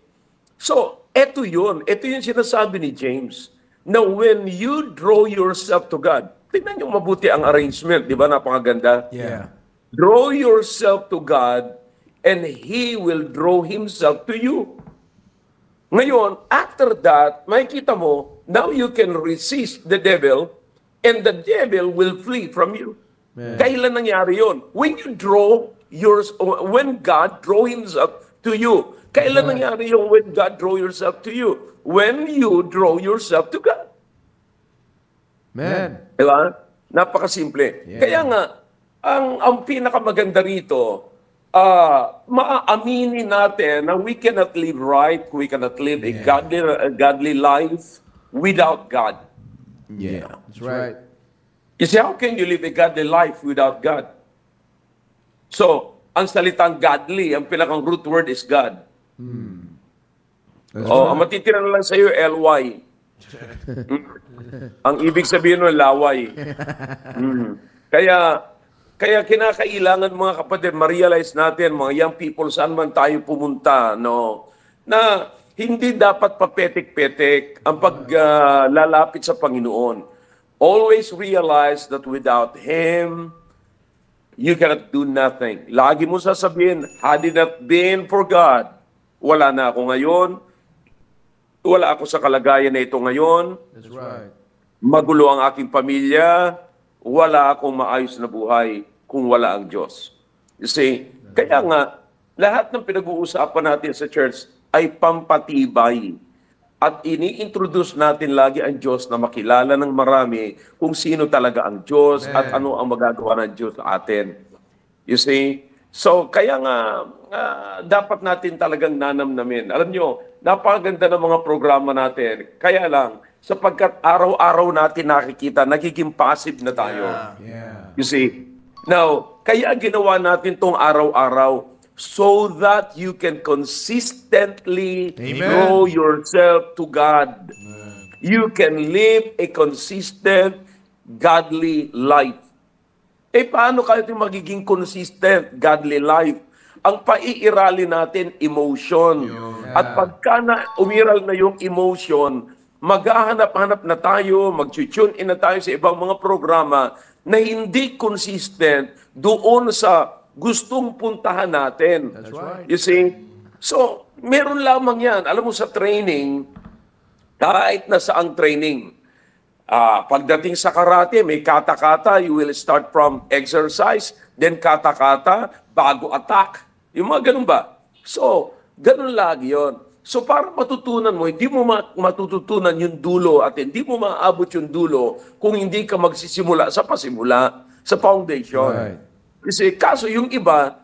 Speaker 4: So, eto yun. Eto yung sinasabi ni James. Now, when you draw yourself to God, tingnan nyo mabuti ang arrangement, di ba? Napakaganda.
Speaker 2: Yeah.
Speaker 4: Draw yourself to God and He will draw Himself to you. Ngayon, after that, makikita mo, now you can resist the devil and the devil will flee from you.
Speaker 2: Man.
Speaker 4: Kailan nangyari yun? When God draw Himself to you. Kailan nangyari yung when God draw yourself to you? When you draw yourself to God.
Speaker 2: Man.
Speaker 4: Diba? Napakasimple.
Speaker 2: Yeah.
Speaker 4: Kaya nga, ang pinakamaganda rito, maaaminin natin na we cannot live right, we cannot live a godly life without God.
Speaker 2: Yeah. That's right.
Speaker 4: You see, how can you live a godly life without God? So, ang salitang godly, ang pinakang root word is God.
Speaker 2: That's
Speaker 4: Ang matitira na lang sa iyo, L-Y. Ang ibig sabihin nun, laway. Kaya kinakailangan mga kapatid, ma-realize natin, mga young people, saan man tayo pumunta, no, na hindi dapat papetik-petik ang paglalapit sa Panginoon. Always realize that without Him, you cannot do nothing. Lagi mo sasabihin, had it not been for God, wala na ako ngayon, wala ako sa kalagayan na ito ngayon,
Speaker 2: That's right.
Speaker 4: magulo ang aking pamilya, wala akong maayos na buhay kung wala ang Diyos. You see, kaya nga, lahat ng pinag-uusapan natin sa church ay pampatibay. At ini-introduce natin lagi ang Diyos na makilala ng marami kung sino talaga ang Diyos at ano ang magagawa ng Diyos sa atin. You see? So, kaya nga, dapat natin talagang nanamnamin. Alam nyo, napakaganda ng mga programa natin. Kaya lang, sapagkat araw-araw natin nakikita, nagiging passive na tayo. You see? Now, kaya ginawa natin tong araw-araw so that you can consistently grow yourself to God. You can live a consistent, godly life. Paano kayo magiging consistent, godly life? Ang paiirali natin, emotion. At pagka umiral na yung emotion, maghahanap-hanap na tayo, mag-tune in na tayo sa ibang mga programa na hindi consistent doon sa gustong puntahan natin. That's right. You see? So, meron lamang yan. Alam mo sa training, kahit na saang training, pagdating sa karate, may kata-kata, you will start from exercise, then kata-kata, bago attack. Yung mga ganun ba? So, ganun lagi yon. So, para matutunan mo, hindi mo matututunan yung dulo at hindi mo maaabot yung dulo kung hindi ka magsisimula sa pasimula, sa foundation. Right. Kasi kaso yung iba,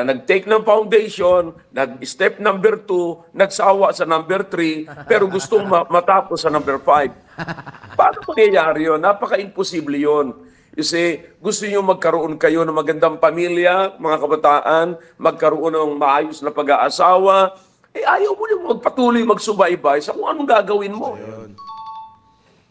Speaker 4: nag-take ng foundation, nag-step number 2, nagsawa sa number 3, pero gustong matapos sa number 5. Paano mangyayari yun? Napaka-imposible yun. Kasi gusto nyo magkaroon kayo ng magandang pamilya, mga kabataan, magkaroon ng maayos na pag-aasawa, ayaw mo yung magpatuloy magsubaybay sa kung anong gagawin mo.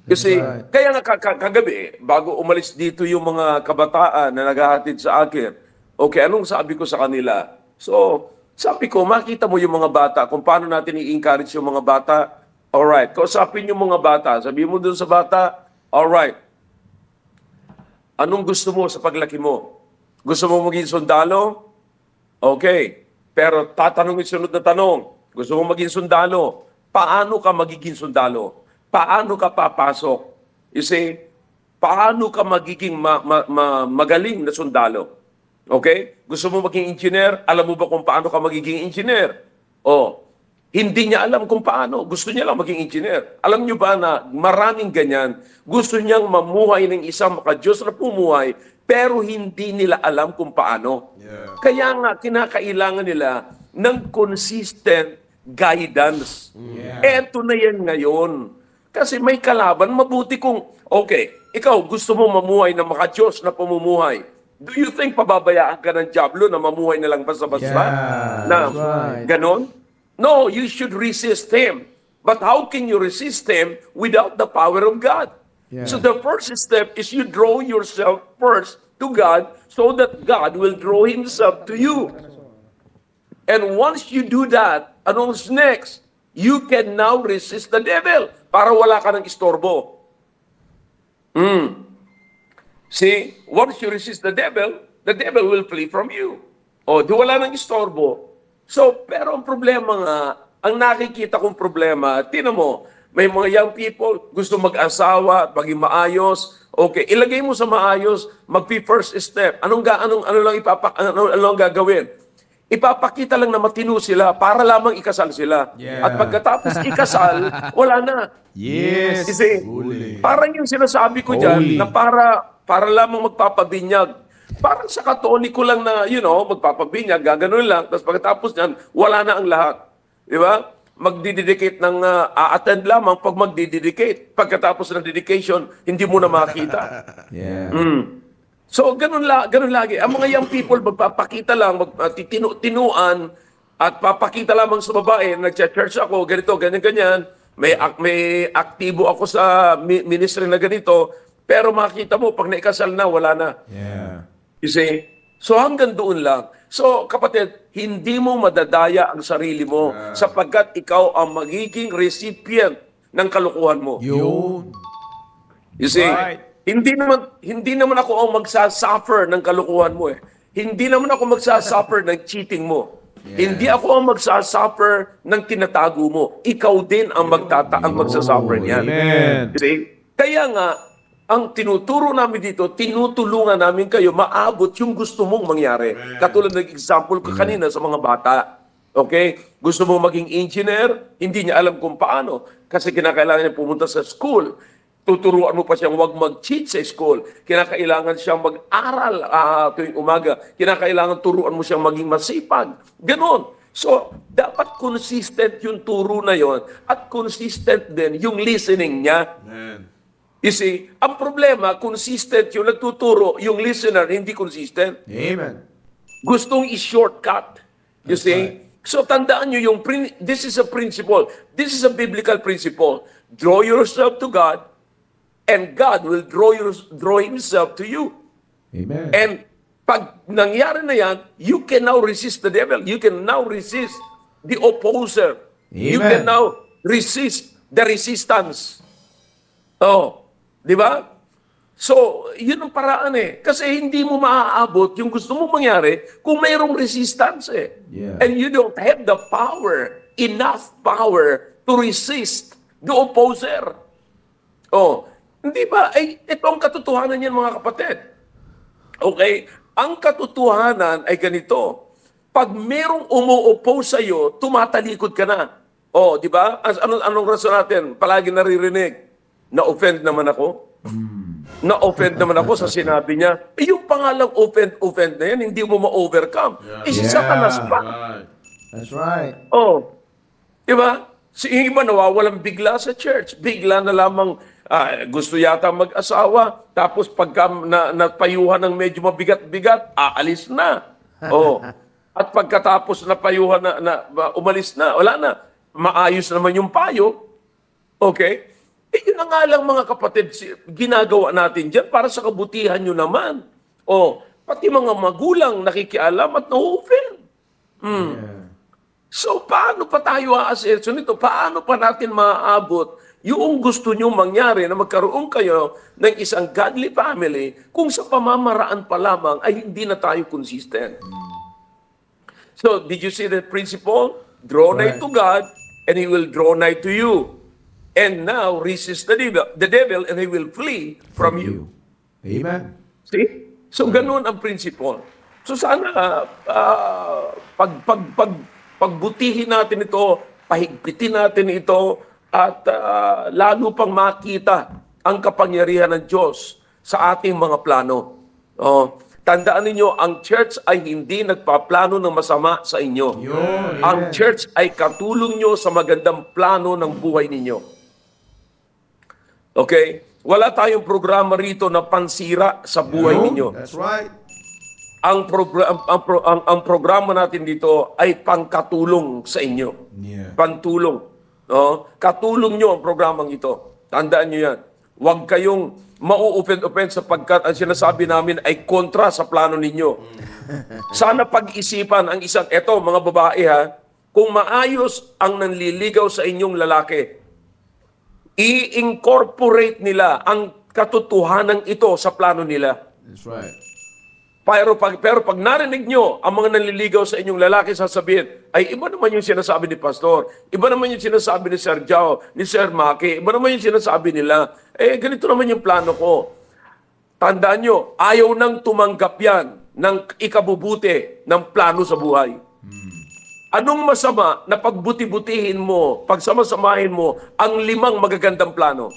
Speaker 4: Kasi, kaya nga kagabi, bago umalis dito yung mga kabataan na naghahatid sa akin, okay, anong sabi ko sa kanila? So, sabi ko, makita mo yung mga bata, kung paano natin i-encourage yung mga bata. Alright, kausapin yung mga bata, sabihin mo dun sa bata, alright, anong gusto mo sa paglaki mo? Gusto mo maging sundalo? Okay. Pero tatanungin sunod na tanong. Gusto mo maging sundalo? Paano ka magiging sundalo? Paano ka papasok? You see, paano ka magiging magaling na sundalo? Okay? Gusto mo maging engineer? Alam mo ba kung paano ka magiging engineer? Hindi niya alam kung paano. Gusto niya lang maging engineer. Alam niyo ba na maraming ganyan? Gusto niyang mamuhay ng isang maka-Diyos na pumuhay, pero hindi nila alam kung paano. Kaya nga, kinakailangan nila ng consistent guidance. Eto na yan ngayon. Kasi may kalaban, mabuti kung, okay, ikaw gusto mo mamuhay ng maka-Diyos na pamumuhay. Do you think pababayaan ka ng Diablo na mamuhay na lang basta-basta? Ganon? No, you should resist him. But how can you resist him without the power of God? So the first step is you draw yourself first to God so that God will draw himself to you. And once you do that, anong's next? You can now resist the devil para wala ka ng istorbo. See, once you resist the devil will flee from you. Di wala ng istorbo. So, pero ang problema nga, ang nakikita kong problema, tinan mo, may mga young people, gusto mag-asawa, maging maayos. Okay, ilagay mo sa maayos, mag-first step. Ano lang gagawin? Ipapakita lang na matino sila para lamang ikasal sila. At pagkatapos ikasal, wala na.
Speaker 2: Yes.
Speaker 4: Kasi, parang yung sinasabi ko dyan, na para lamang magpapabinyag. Parang sa Katoliko lang na, magpapabinyag, gaganon lang, tapos pagkatapos niyan, wala na ang lahat. Di ba? Magdidedicate ng a-attend lamang pag magdidedicate. Pagkatapos ng dedication, hindi mo na makita. So, ganun lagi. Ang mga young people, magpapakita lang, tinuan, at papakita lamang sa babae, nag-church ako, ganito, ganyan. May aktibo ako sa ministry na ganito, pero makita mo, pag naikasal na, wala na. You see? So hanggang doon lang. So kapatid, hindi mo madadaya ang sarili mo sapagkat ikaw ang magiging recipient ng kalokohan mo.
Speaker 2: Yun.
Speaker 4: You see? Right. Hindi naman ako ang magsasuffer ng kalokohan mo eh. Hindi naman ako magsasuffer ng cheating mo. Hindi ako ang magsasuffer ng tinatago mo. Ikaw din ang magsasuffer niyan. You see? Kaya nga, ang tinuturo namin dito, tinutulungan namin kayo maabot yung gusto mong mangyari. Katulad ng example ko kanina sa mga bata. Okay? Gusto mong maging engineer, hindi niya alam kung paano. Kasi kinakailangan niya pumunta sa school. Tuturuan mo pa siyang huwag mag-cheat sa school. Kinakailangan siyang mag-aral tuwing umaga. Kinakailangan turuan mo siyang maging masipag. Ganon. So, dapat consistent yung turo na yon at consistent din yung listening niya.
Speaker 3: Amen.
Speaker 4: You see, ang problema, consistent yung nagtuturo, yung listener hindi consistent.
Speaker 2: Amen.
Speaker 4: Gustong i-shortcut. You see? So, tandaan nyo yung, this is a principle. This is a biblical principle. Draw yourself to God, and God will draw Himself to you.
Speaker 2: Amen.
Speaker 4: And pag nangyari na yan, you can now resist the devil. You can now resist the opposer. You
Speaker 2: Amen.
Speaker 4: can now resist the resistance. Oh, di ba? So, yun ang paraan eh. Kasi hindi mo maaabot yung gusto mo mangyari kung mayroong resistance eh.
Speaker 2: Yeah.
Speaker 4: And you don't have the power, enough power to resist the opposer. Oh, hindi ba? Ay, ito ang katotohanan yan mga kapatid. Okay? Ang katotohanan ay ganito. Pag merong umu-oppose sa'yo, tumatalikod ka na. Oh, di ba? Anong rason natin? Palagi naririnig. Na-offend naman ako. Na-offend naman ako sa sinabi niya. Eh, yung pangalang offend na yan, hindi mo ma-overcome. Eh, si Satanas pa.
Speaker 3: Right.
Speaker 2: That's right.
Speaker 4: Oh. Di ba? Si iba nawawalang bigla sa church. Bigla na lamang gusto yata mag-asawa. Tapos pagka napayuhan ng medyo mabigat-bigat, aalis na. Oh. At pagkatapos napayuhan umalis na, wala na. Maayos naman yung payo. Okay? Eh, yun na nga lang mga kapatid, ginagawa natin dyan para sa kabutihan nyo naman. Oh, pati mga magulang nakikialam at na-offend.
Speaker 2: Yeah.
Speaker 4: So, paano pa tayo aasenso nito? Paano pa natin maaabot yung gusto nyo mangyari na magkaroon kayo ng isang godly family kung sa pamamaraan pa lamang ay hindi na tayo consistent? So, did you see the principle? Draw nigh to God and He will draw nigh to you. And now, resist the devil and he will flee from you.
Speaker 2: Amen.
Speaker 4: See? So, ganun ang principle. So, sana, pagbutihin natin ito, pahigpitin natin ito, at lalo pang makita ang kapangyarihan ng Diyos sa ating mga plano. Tandaan ninyo, ang church ay hindi nagpaplano ng masama sa inyo. Ang church ay katulong nyo sa magandang plano ng buhay ninyo. Okay? Wala tayong programa rito na pansira sa buhay ninyo.
Speaker 2: That's right.
Speaker 4: Ang programa natin dito ay pangkatulong sa inyo.
Speaker 2: Yeah.
Speaker 4: Pantulong. No? Katulong nyo ang programang ito. Tandaan nyo yan. Huwag kayong mau-offend sapagkat ang sinasabi namin ay kontra sa plano ninyo. Sana pag-isipan ang isang, eto mga babae ha, kung maayos ang nanliligaw sa inyong lalaki, i-incorporate nila ang katotohanan ito sa plano nila.
Speaker 2: That's right.
Speaker 4: Pero pag narinig nyo ang mga nanliligaw sa inyong lalaki, sasabihin, ay iba naman yung sinasabi ni Pastor, iba naman yung sinasabi ni Sir Jao, ni Sir Maki, iba naman yung sinasabi nila, ganito naman yung plano ko. Tandaan nyo, ayaw nang tumanggap yan ng ikabubuti ng plano sa buhay. Anong masama na pagbuti-butihin mo, pagsamasamahin mo ang 5 magagandang plano?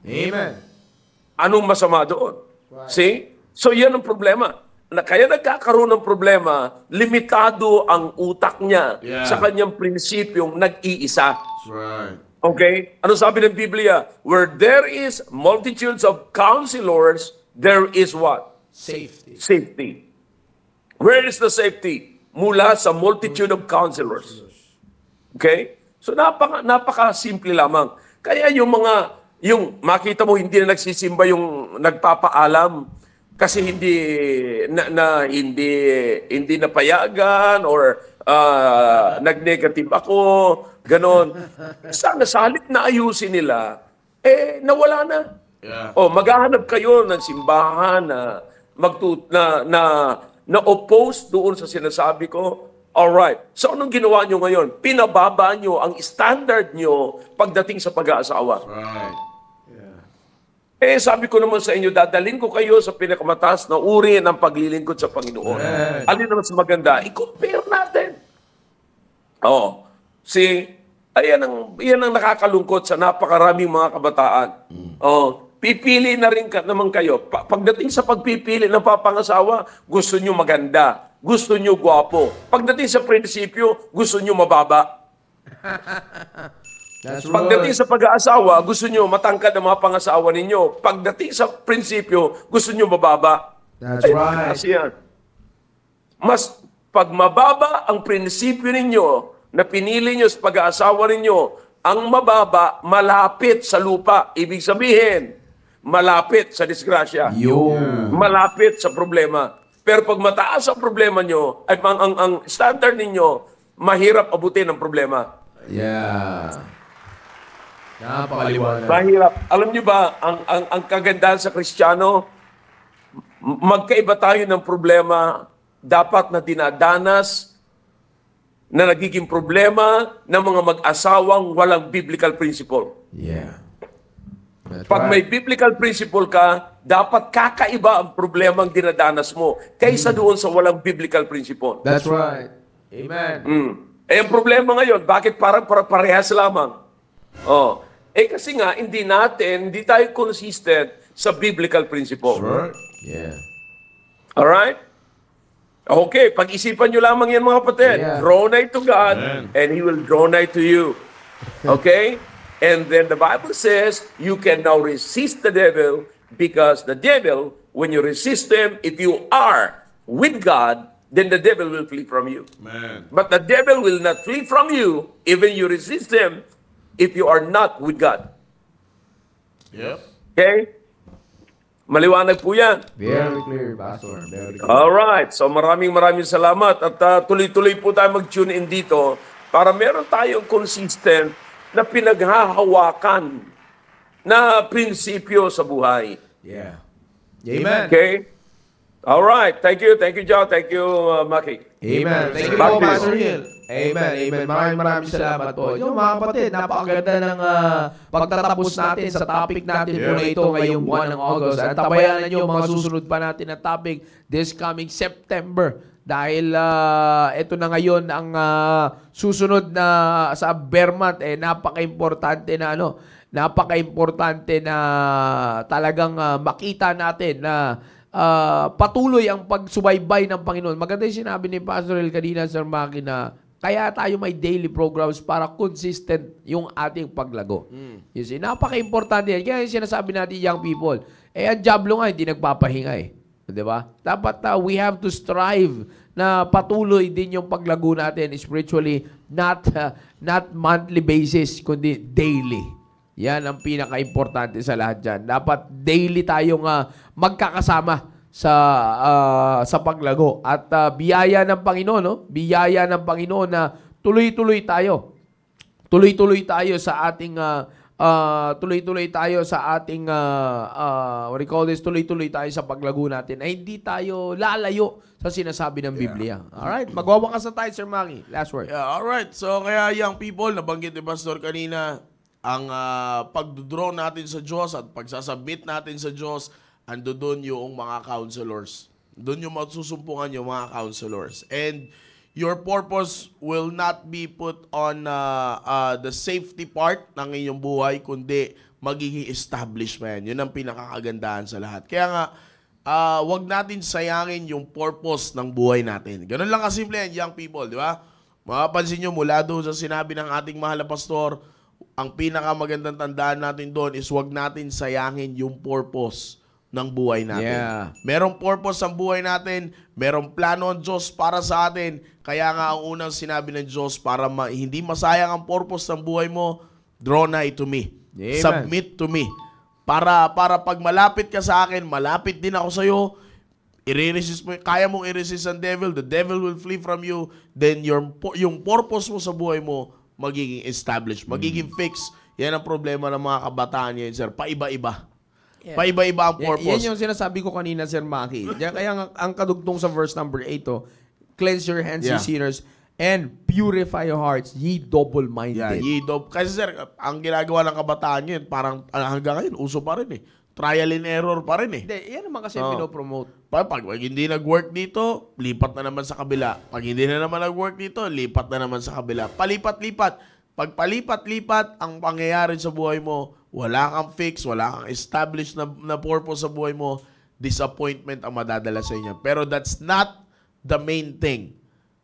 Speaker 2: Amen.
Speaker 4: Anong masama doon? See? So yan ang problema. Kaya nagkakaroon ng problema, limitado ang utak niya sa kanyang prinsipyong nag-iisa.
Speaker 3: That's right.
Speaker 4: Okay? Ano sabi ng Biblia? Where there is multitudes of counselors, there is what?
Speaker 2: Safety.
Speaker 4: Safety. Where is the safety? Mula sa multitude of counselors. Okay? So napaka-simple lamang. Kaya yung makita mo hindi na nagsisimba yung nagpapaalam kasi hindi napayagan or nag-negative ako, ganon. Sana sa halip na ayusin nila, nawala na.
Speaker 3: Yeah.
Speaker 4: Maghahanap kayo ng simbahan na oppose doon sa sinasabi ko. Alright. So anong ginawa nyo ngayon? Pinababa nyo ang standard nyo pagdating sa pag-aasawa.
Speaker 3: Right.
Speaker 4: Sabi ko naman sa inyo, dadalhin ko kayo sa pinakamataas na uri ng paglilingkod sa Panginoon.
Speaker 2: Right.
Speaker 4: Alin naman sa maganda? I-compare natin. Yan ang nakakalungkot sa napakaraming mga kabataan. Pipili na rin naman kayo. Pagdating sa pagpipili ng papangasawa, gusto nyo maganda. gusto nyo gwapo. Pagdating sa prinsipyo, gusto nyo mababa.
Speaker 2: That's
Speaker 4: Pagdating sa pag-aasawa, gusto nyo matangkad ang mga pangasawa ninyo. Pagdating sa prinsipyo, gusto nyo mababa.
Speaker 2: That's
Speaker 4: Ay,
Speaker 2: right.
Speaker 4: kasi yan. Mas pag mababa ang prinsipyo ninyo na pinili nyo sa pag-aasawa ninyo, ang mababa, malapit sa lupa. Ibig sabihin, malapit sa disgrasya. Malapit sa problema. Pero pag mataas ang problema nyo, ay ang standard ninyo, mahirap abutin ang problema.
Speaker 2: Yeah. Napakaliwanag.
Speaker 4: Mahirap. Alam nyo ba, ang kagandahan sa Kristiyano, magkaiba tayo ng problema dapat na dinadanas na nagiging problema ng mga mag-asawang walang biblical principle.
Speaker 2: Yeah. That's
Speaker 4: Pag may
Speaker 2: right.
Speaker 4: biblical principle ka, dapat kakaiba ang problema ang dinadanas mo kaysa doon sa walang biblical principle.
Speaker 2: That's right. Amen.
Speaker 4: Eh, ang problema ngayon, bakit parang parehas lamang? Oh. Eh, kasi nga, hindi tayo consistent sa biblical principle.
Speaker 2: Yeah.
Speaker 4: Alright? Okay, pag-isipan nyo lamang yan mga kapatid.
Speaker 2: Yeah.
Speaker 4: Draw nigh to God, and He will draw nigh to you. Okay? And then the Bible says, you can now resist the devil because the devil, when you resist him, if you are with God, then the devil will flee from you.
Speaker 3: Man.
Speaker 4: But the devil will not flee from you, even you resist him, if you are not with God.
Speaker 3: Yep.
Speaker 4: Okay? Maliwanag po yan.
Speaker 2: Very clear, Pastor. Very clear.
Speaker 4: Alright, so maraming salamat at tuloy-tuloy po tayo mag-tune in dito para meron tayong consistent na pinaghahawakan na prinsipyo sa buhay.
Speaker 2: Yeah. Amen.
Speaker 4: Okay? Alright, thank you, Joe, thank you, Maki.
Speaker 2: Amen. Thank you
Speaker 4: Back
Speaker 2: po,
Speaker 4: to you.
Speaker 2: Pastor Hill. Amen. Amen. Maraming salamat po. Yung mga kapatid, napakaganda ng pagtatapos natin sa topic natin po na ito ngayong buwan ng August. At tabayanan nyo mga susunod pa natin na topic this coming September. Dahil ito na ngayon ang susunod na sa Vermont, napaka-importante na napaka-importante na talagang makita natin na patuloy ang pagsubaybay ng Panginoon. Maganda yung sinabi ni Pastor El kanina, Sir Maki, na kaya tayo may daily programs para consistent yung ating paglago. You see, napaka-importante yan. Kaya yung sinasabi natin, young people, ang Diablo nga, hindi nagpapahinga Diba? Dapat we have to strive na patuloy din yung paglago natin spiritually, not monthly basis, kundi daily. Yan ang pinaka-importante sa lahat dyan. Dapat daily tayong magkakasama sa paglago. At biyaya ng Panginoon, biyaya ng Panginoon na tuloy-tuloy tayo. Tuloy-tuloy tayo sa ating tuloy-tuloy tayo sa paglago natin ay hindi tayo lalayo sa sinasabi ng Biblia. Alright, magwawakas na tayo, Sir Maki. Last word.
Speaker 3: Yeah, alright. So, kaya young people, nabanggit ni Pastor kanina, ang pagdodraw natin sa Diyos at pagsasubmit natin sa Diyos, ando doon yung mga counselors. Doon yung magsusumpungan yung mga counselors. And your purpose will not be put on the safety part ng inyong buhay, kundi magiging establishment. Yun ang pinakakagandahan sa lahat. Kaya nga, wag natin sayangin yung purpose ng buhay natin. Ganun lang kasimple yan, young people, di ba? Mapapansin nyo, mula doon sa sinabi ng ating mahal na pastor, ang pinakamagandang tandaan natin doon is wag natin sayangin yung purpose ng buhay natin.
Speaker 2: Yeah.
Speaker 3: Merong purpose ang buhay natin, merong plano ng Diyos para sa atin. Kaya nga ang unang sinabi ng Diyos para hindi masayang ang purpose ng buhay mo, draw nigh to me.
Speaker 2: Amen.
Speaker 3: Submit to me. Para pag malapit ka sa akin, malapit din ako sa iyo. I-resist mo, kaya mong i-resist ang devil, the devil will flee from you, then yung purpose mo sa buhay mo magiging established, magiging fixed. Yan ang problema ng mga kabataan ngayon, sir. Paiba-iba.
Speaker 2: Yeah.
Speaker 3: Paiba-iba ang purpose.
Speaker 2: Yan yung sinasabi ko kanina, Sir Maki. Kaya ang kadugtong sa verse number 8, cleanse your hands, ye sinners, and purify your hearts, ye double-minded.
Speaker 3: Yeah, kasi sir, ang ginagawa ng kabataan yun, parang hanggang ngayon, uso pa rin Trial and error pa rin
Speaker 2: Hindi, yan naman kasi pinopromote.
Speaker 3: Pag hindi nag-work dito, lipat na naman sa kabila. Pag hindi na naman nag-work dito, lipat na naman sa kabila. Palipat-lipat. Pag palipat-lipat, ang pangyayari sa buhay mo, wala kang fix, wala kang established na purpose sa buhay mo, disappointment ang madadala sa inyo. Pero that's not the main thing.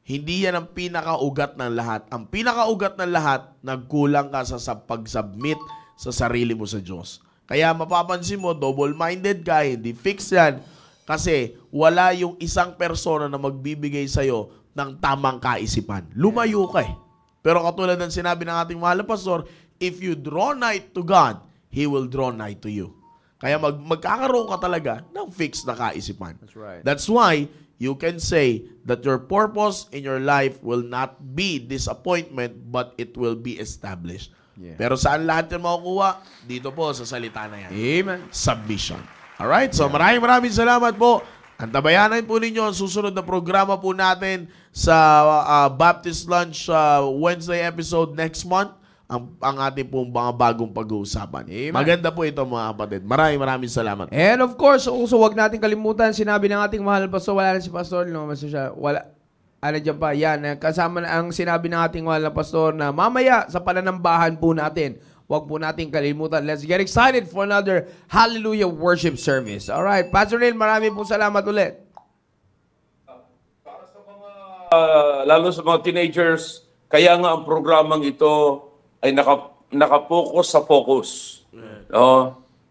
Speaker 3: Hindi yan ang pinakaugat ng lahat. Ang pinakaugat ng lahat, nagkulang ka sa pag-submit sa sarili mo sa Diyos. Kaya mapapansin mo, double-minded ka, hindi fix yan. Kasi wala yung isang persona na magbibigay sa'yo ng tamang kaisipan. Lumayo ka eh. Pero katulad ng sinabi ng ating mahal na pastor, if you draw nigh to God, He will draw nigh to you. Kaya magkakaroon ka talaga ng fixed na kaisipan.
Speaker 2: That's right.
Speaker 3: That's why you can say that your purpose in your life will not be disappointment, but it will be established.
Speaker 2: Yeah.
Speaker 3: Pero saan lahat yan makukuha? Dito po sa salita na yan.
Speaker 2: Amen.
Speaker 3: Submission. Alright? So maraming salamat po. Antabayanan po ninyo ang susunod na programa po natin sa Baptist Lunch Wednesday episode next month. Ang ating pong mga bagong pag-uusapan.
Speaker 2: Amen.
Speaker 3: Maganda po ito mga kapatid. Maraming salamat.
Speaker 2: And of course, also wag natin kalimutan, sinabi ng ating mahal na pastor, wala na si pastor, no, siya, wala, ano dyan pa, yan, kasama na ang sinabi ng ating mahal na pastor na mamaya sa pananambahan po natin, wag po natin kalimutan. Let's get excited for another Hallelujah worship service. Alright, Pastor Neil, maraming po salamat ulit.
Speaker 4: Para sa mga, lalo sa mga teenagers, kaya nga ang programang ito ay nakapokus sa focus.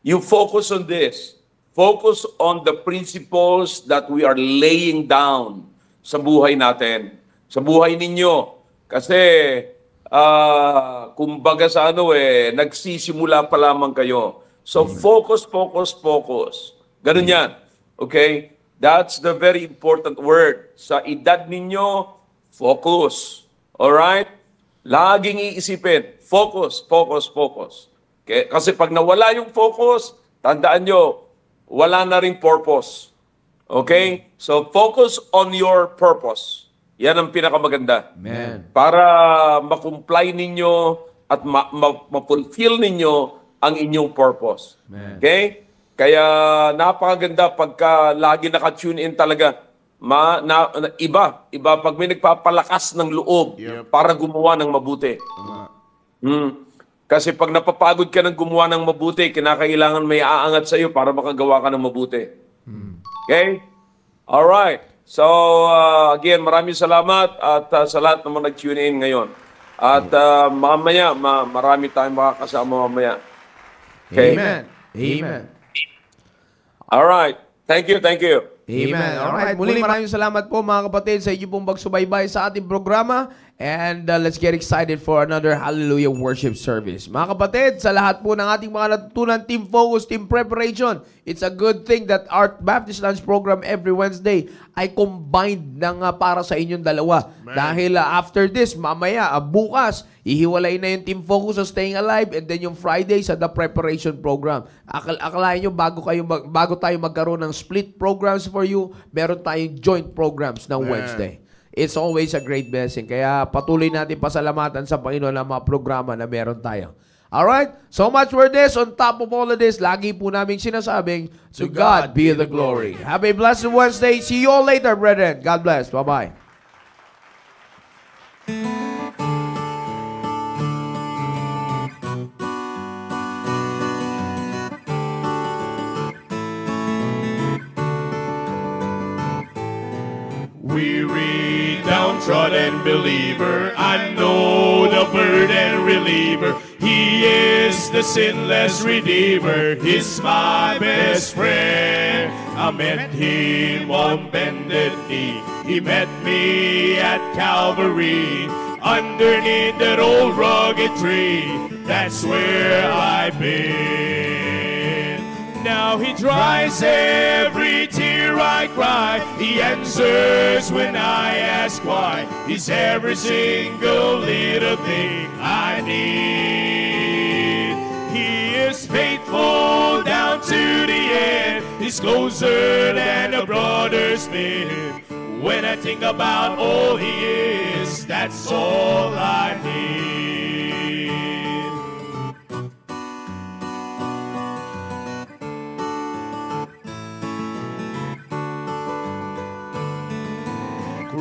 Speaker 4: You focus on this. Focus on the principles that we are laying down sa buhay natin, sa buhay ninyo. Kasi, kumbaga sa nagsisimula pa lamang kayo. So, focus. Ganun yan. Okay? That's the very important word. Sa edad ninyo, focus. Alright? Laging iisipin, focus. Okay? Kasi pag nawala yung focus, tandaan nyo, wala na rin purpose. Okay? So, focus on your purpose. Yan ang pinakamaganda.
Speaker 2: Amen.
Speaker 4: Para ma-comply ninyo at ma-fulfill ninyo ang inyong purpose.
Speaker 2: Amen.
Speaker 4: Okay? Kaya napakaganda pagka lagi naka-tune in talaga. Iba pag may nagpapalakas ng loob para gumawa ng mabuti. Kasi pag napapagod ka ng gumawa ng mabuti, kinakailangan may aangat sa iyo para makagawa ka ng mabuti. Okay? Alright. So, again, maraming salamat at sa lahat naman nag-tune in ngayon. At mamaya, marami tayong makakasama mamaya. Okay?
Speaker 2: Amen.
Speaker 4: Alright. Thank you.
Speaker 2: Amen. Alright. Muli maraming salamat po mga kapatid sa inyo pong pagsubaybay sa ating programa. And let's get excited for another Hallelujah worship service. Mga kapatid, sa lahat po ng ating mga natutunan, Team Focus, Team Preparation, it's a good thing that our Baptist Lunch program every Wednesday ay combined ng para sa inyong dalawa. Dahil after this, mamaya, bukas, ihiwalay na yung Team Focus sa Staying Alive and then yung Friday sa The Preparation program. Akalain nyo, bago tayo magkaroon ng split programs for you, meron tayong joint programs ng Wednesday. It's always a great blessing. Kaya patuloy natin pasalamatan sa Panginoon ang mga programa na meron tayo. Alright? So much for this. On top of all of this, lagi po namin sinasabing, to God be the glory. Have a blessed Wednesday. See you all later, brethren. God bless. Bye-bye.
Speaker 5: Weary, downtrodden believer, I know the burden reliever. He is the sinless redeemer. He's my best friend. I met him on bended knee. He met me at Calvary, underneath that old rugged tree. That's where I've been. Now he dries every tear I cry. He answers when I ask why. He's every single little thing I need. He is faithful down to the end. He's closer than a brother's been. When I think about all he is, that's all I need.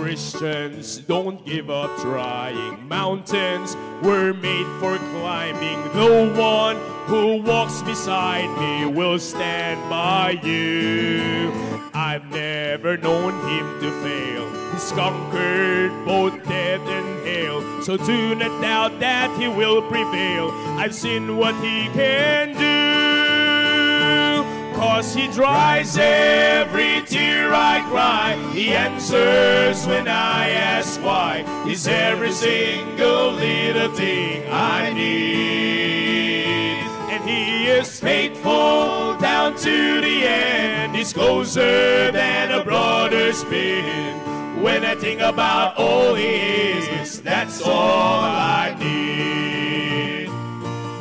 Speaker 5: Christians, don't give up trying. Mountains were made for climbing. The one who walks beside me will stand by you. I've never known him to fail. He's conquered both death and hell, so do not doubt that he will prevail. I've seen what he can do, 'cause he dries every tear I cry. He answers when I ask why. He's every single little thing I need. And he is faithful down to the end. He's closer than a brother's been. When I think about all he is, that's all I need.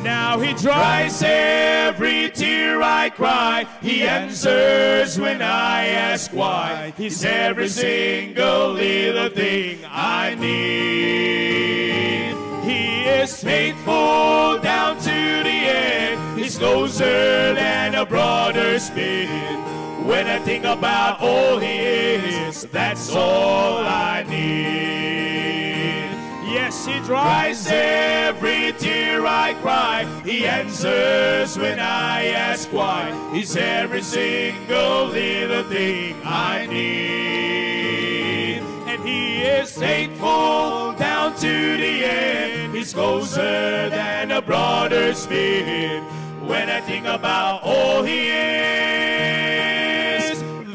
Speaker 5: Now he dries every tear I cry. He answers when I ask why. He's every single little thing I need. He is faithful down to the end. He's closer than a brother's been. When I think about all he is, that's all I need. Yes, he dries every tear I cry. He answers when I ask why. He's every single little thing I need. And he is faithful down to the end. He's closer than a brother's been. When I think about all he is,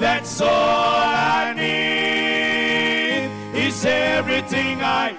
Speaker 5: that's all I need. He's everything I